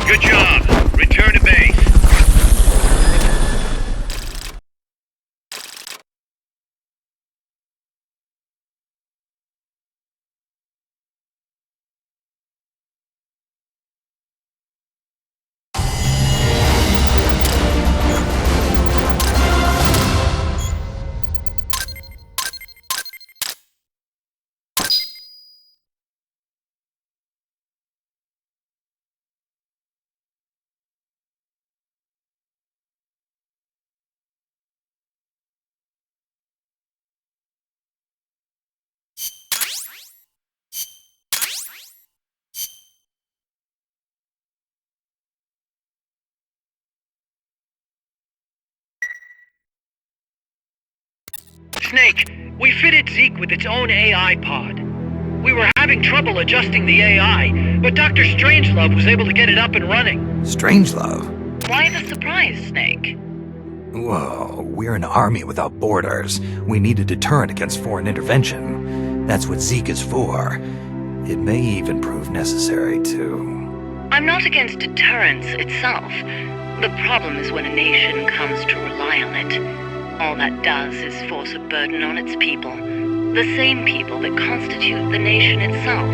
Good job. Return to base. Snake, we fitted Zeke with its own AI pod. We were having trouble adjusting the AI, but Dr. Strangelove was able to get it up and running. Strangelove? Why the surprise, Snake? Whoa, we're an army without borders. We need a deterrent against foreign intervention. That's what Zeke is for. It may even prove necessary to... I'm not against deterrence itself. The problem is when a nation comes to rely on it. All that does is force a burden on its people. The same people that constitute the nation itself.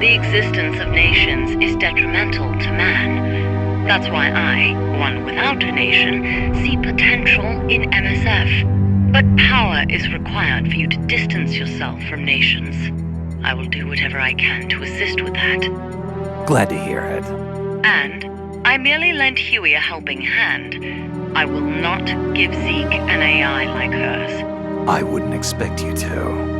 The existence of nations is detrimental to man. That's why I, one without a nation, see potential in MSF. But power is required for you to distance yourself from nations. I will do whatever I can to assist with that. Glad to hear it. And I merely lent Huey a helping hand. I will not give Zeke an AI like hers. I wouldn't expect you to.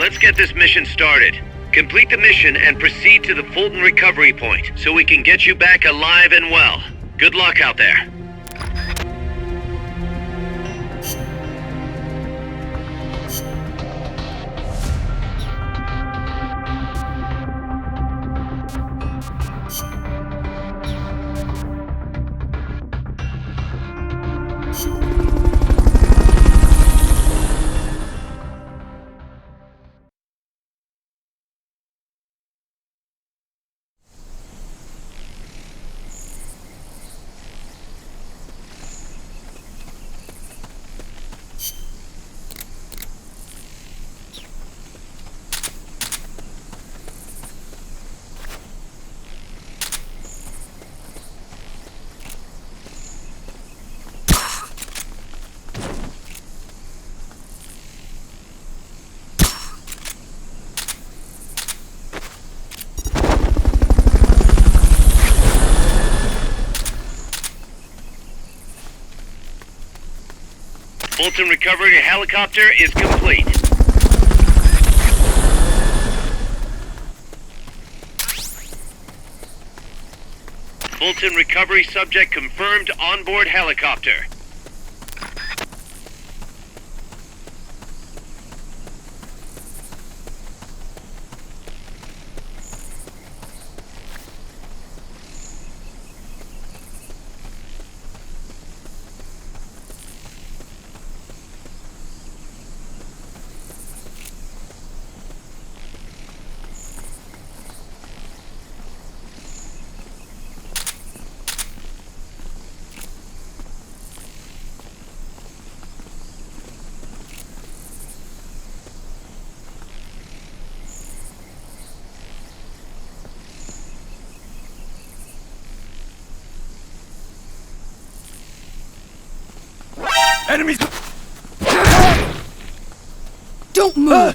Let's get this mission started. Complete the mission and proceed to the Fulton recovery point so we can get you back alive and well. Good luck out there. Fulton recovery helicopter is complete. Fulton recovery subject confirmed onboard helicopter. Enemies! Don't move!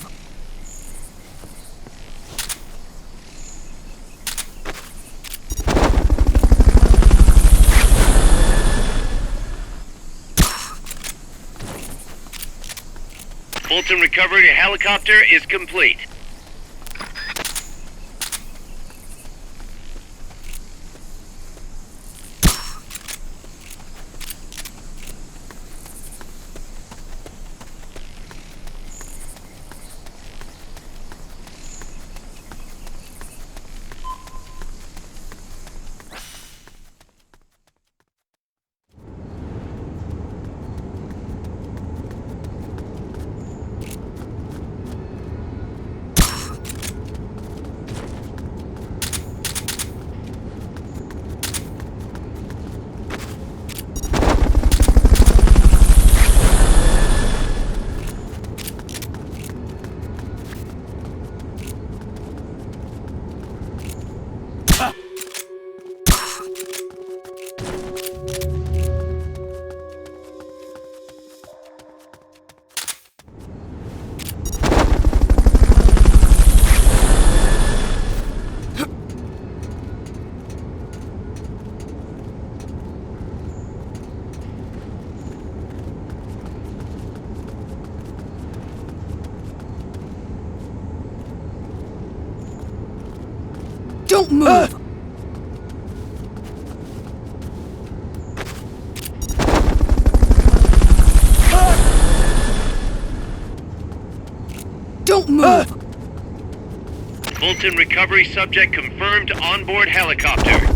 Fulton recovery helicopter is complete. Don't move! Don't move! Fulton recovery subject confirmed onboard helicopter.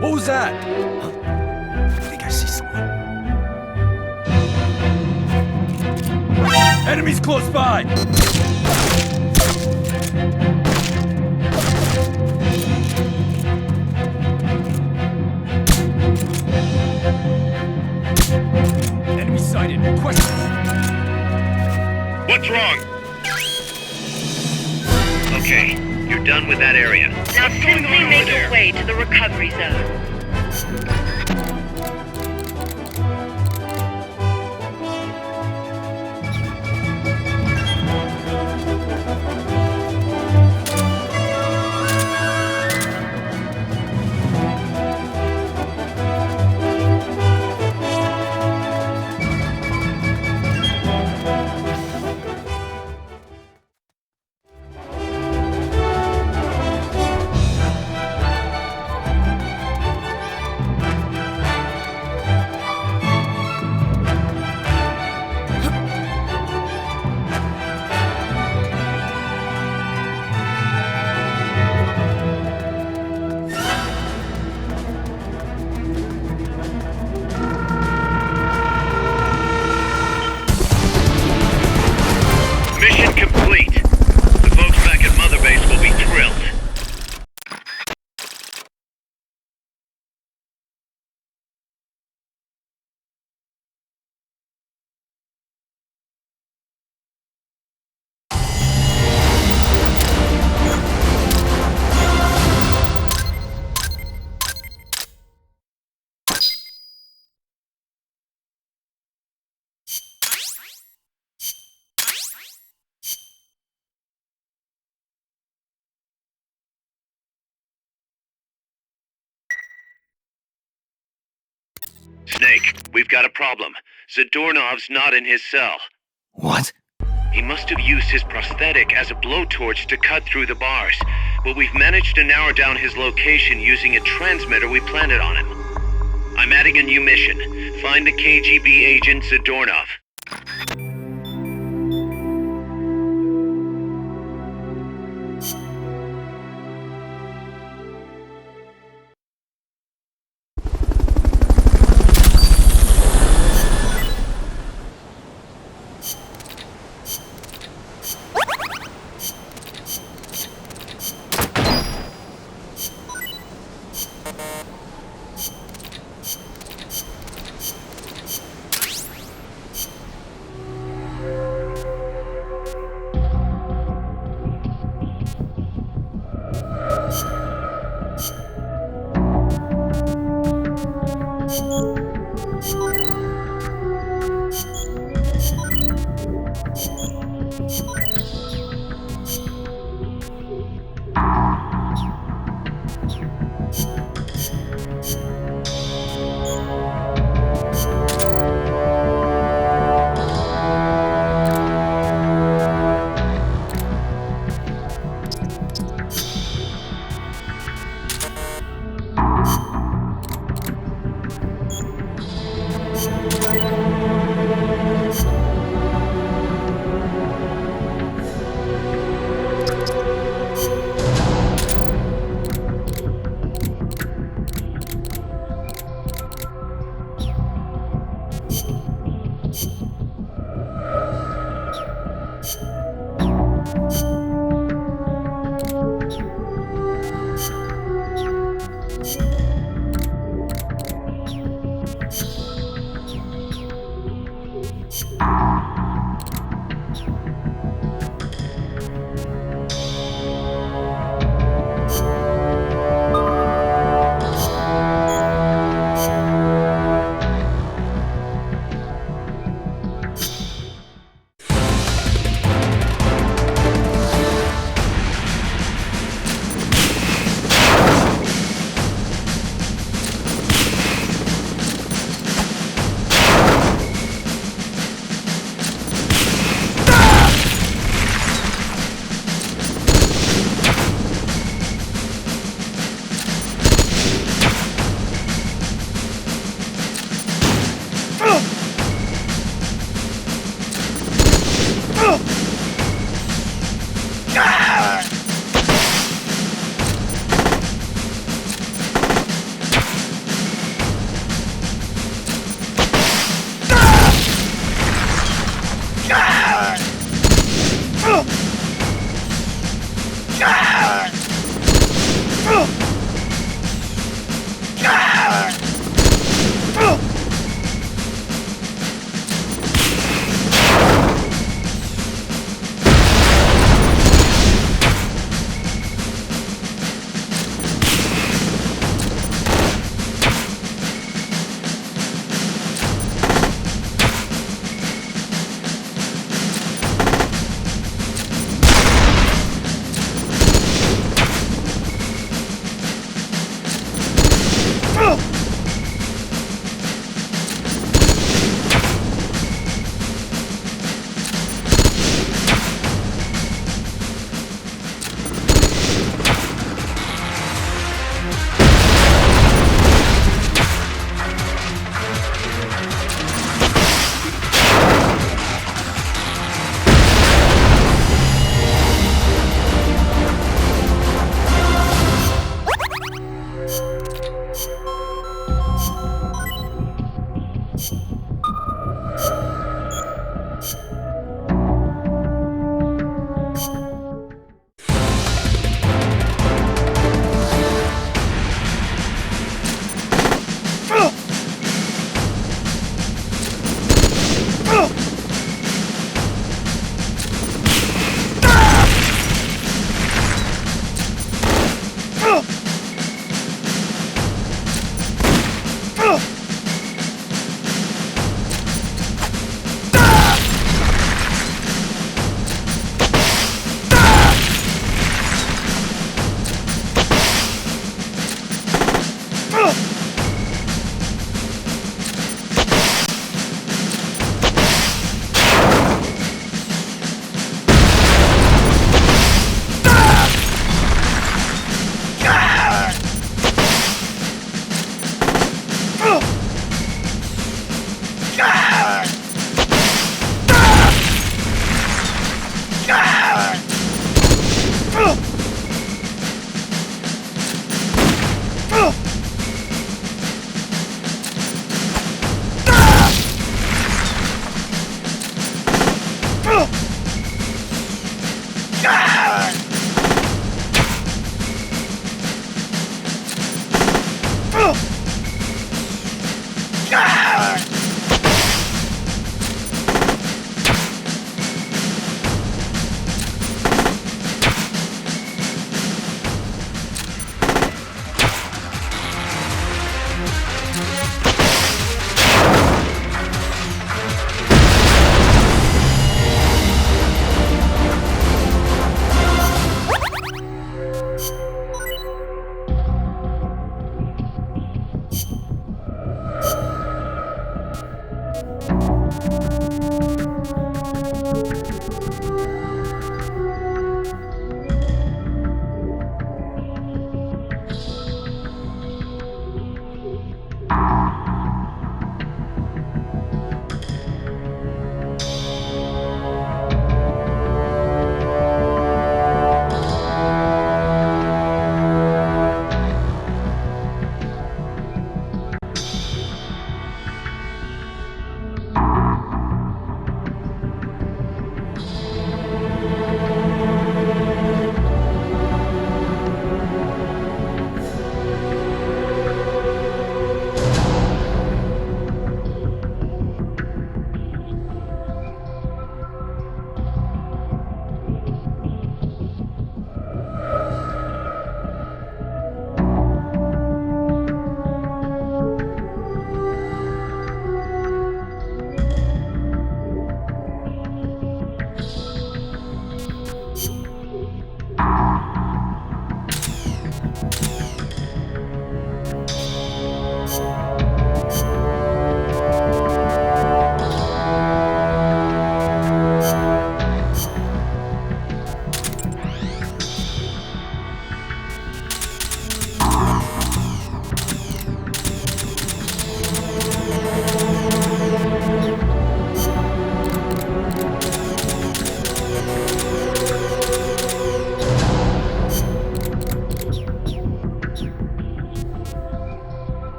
What was that? I think I see someone. Enemies close by! What's wrong? Okay, you're done with that area. Now simply make your way to the recovery zone. Mission complete. The folks back at Mother Base will be thrilled. Snake, we've got a problem. Zadornov's not in his cell. What? He must have used his prosthetic as a blowtorch to cut through the bars, but we've managed to narrow down his location using a transmitter we planted on him. I'm adding a new mission. Find the KGB agent Zadornov. you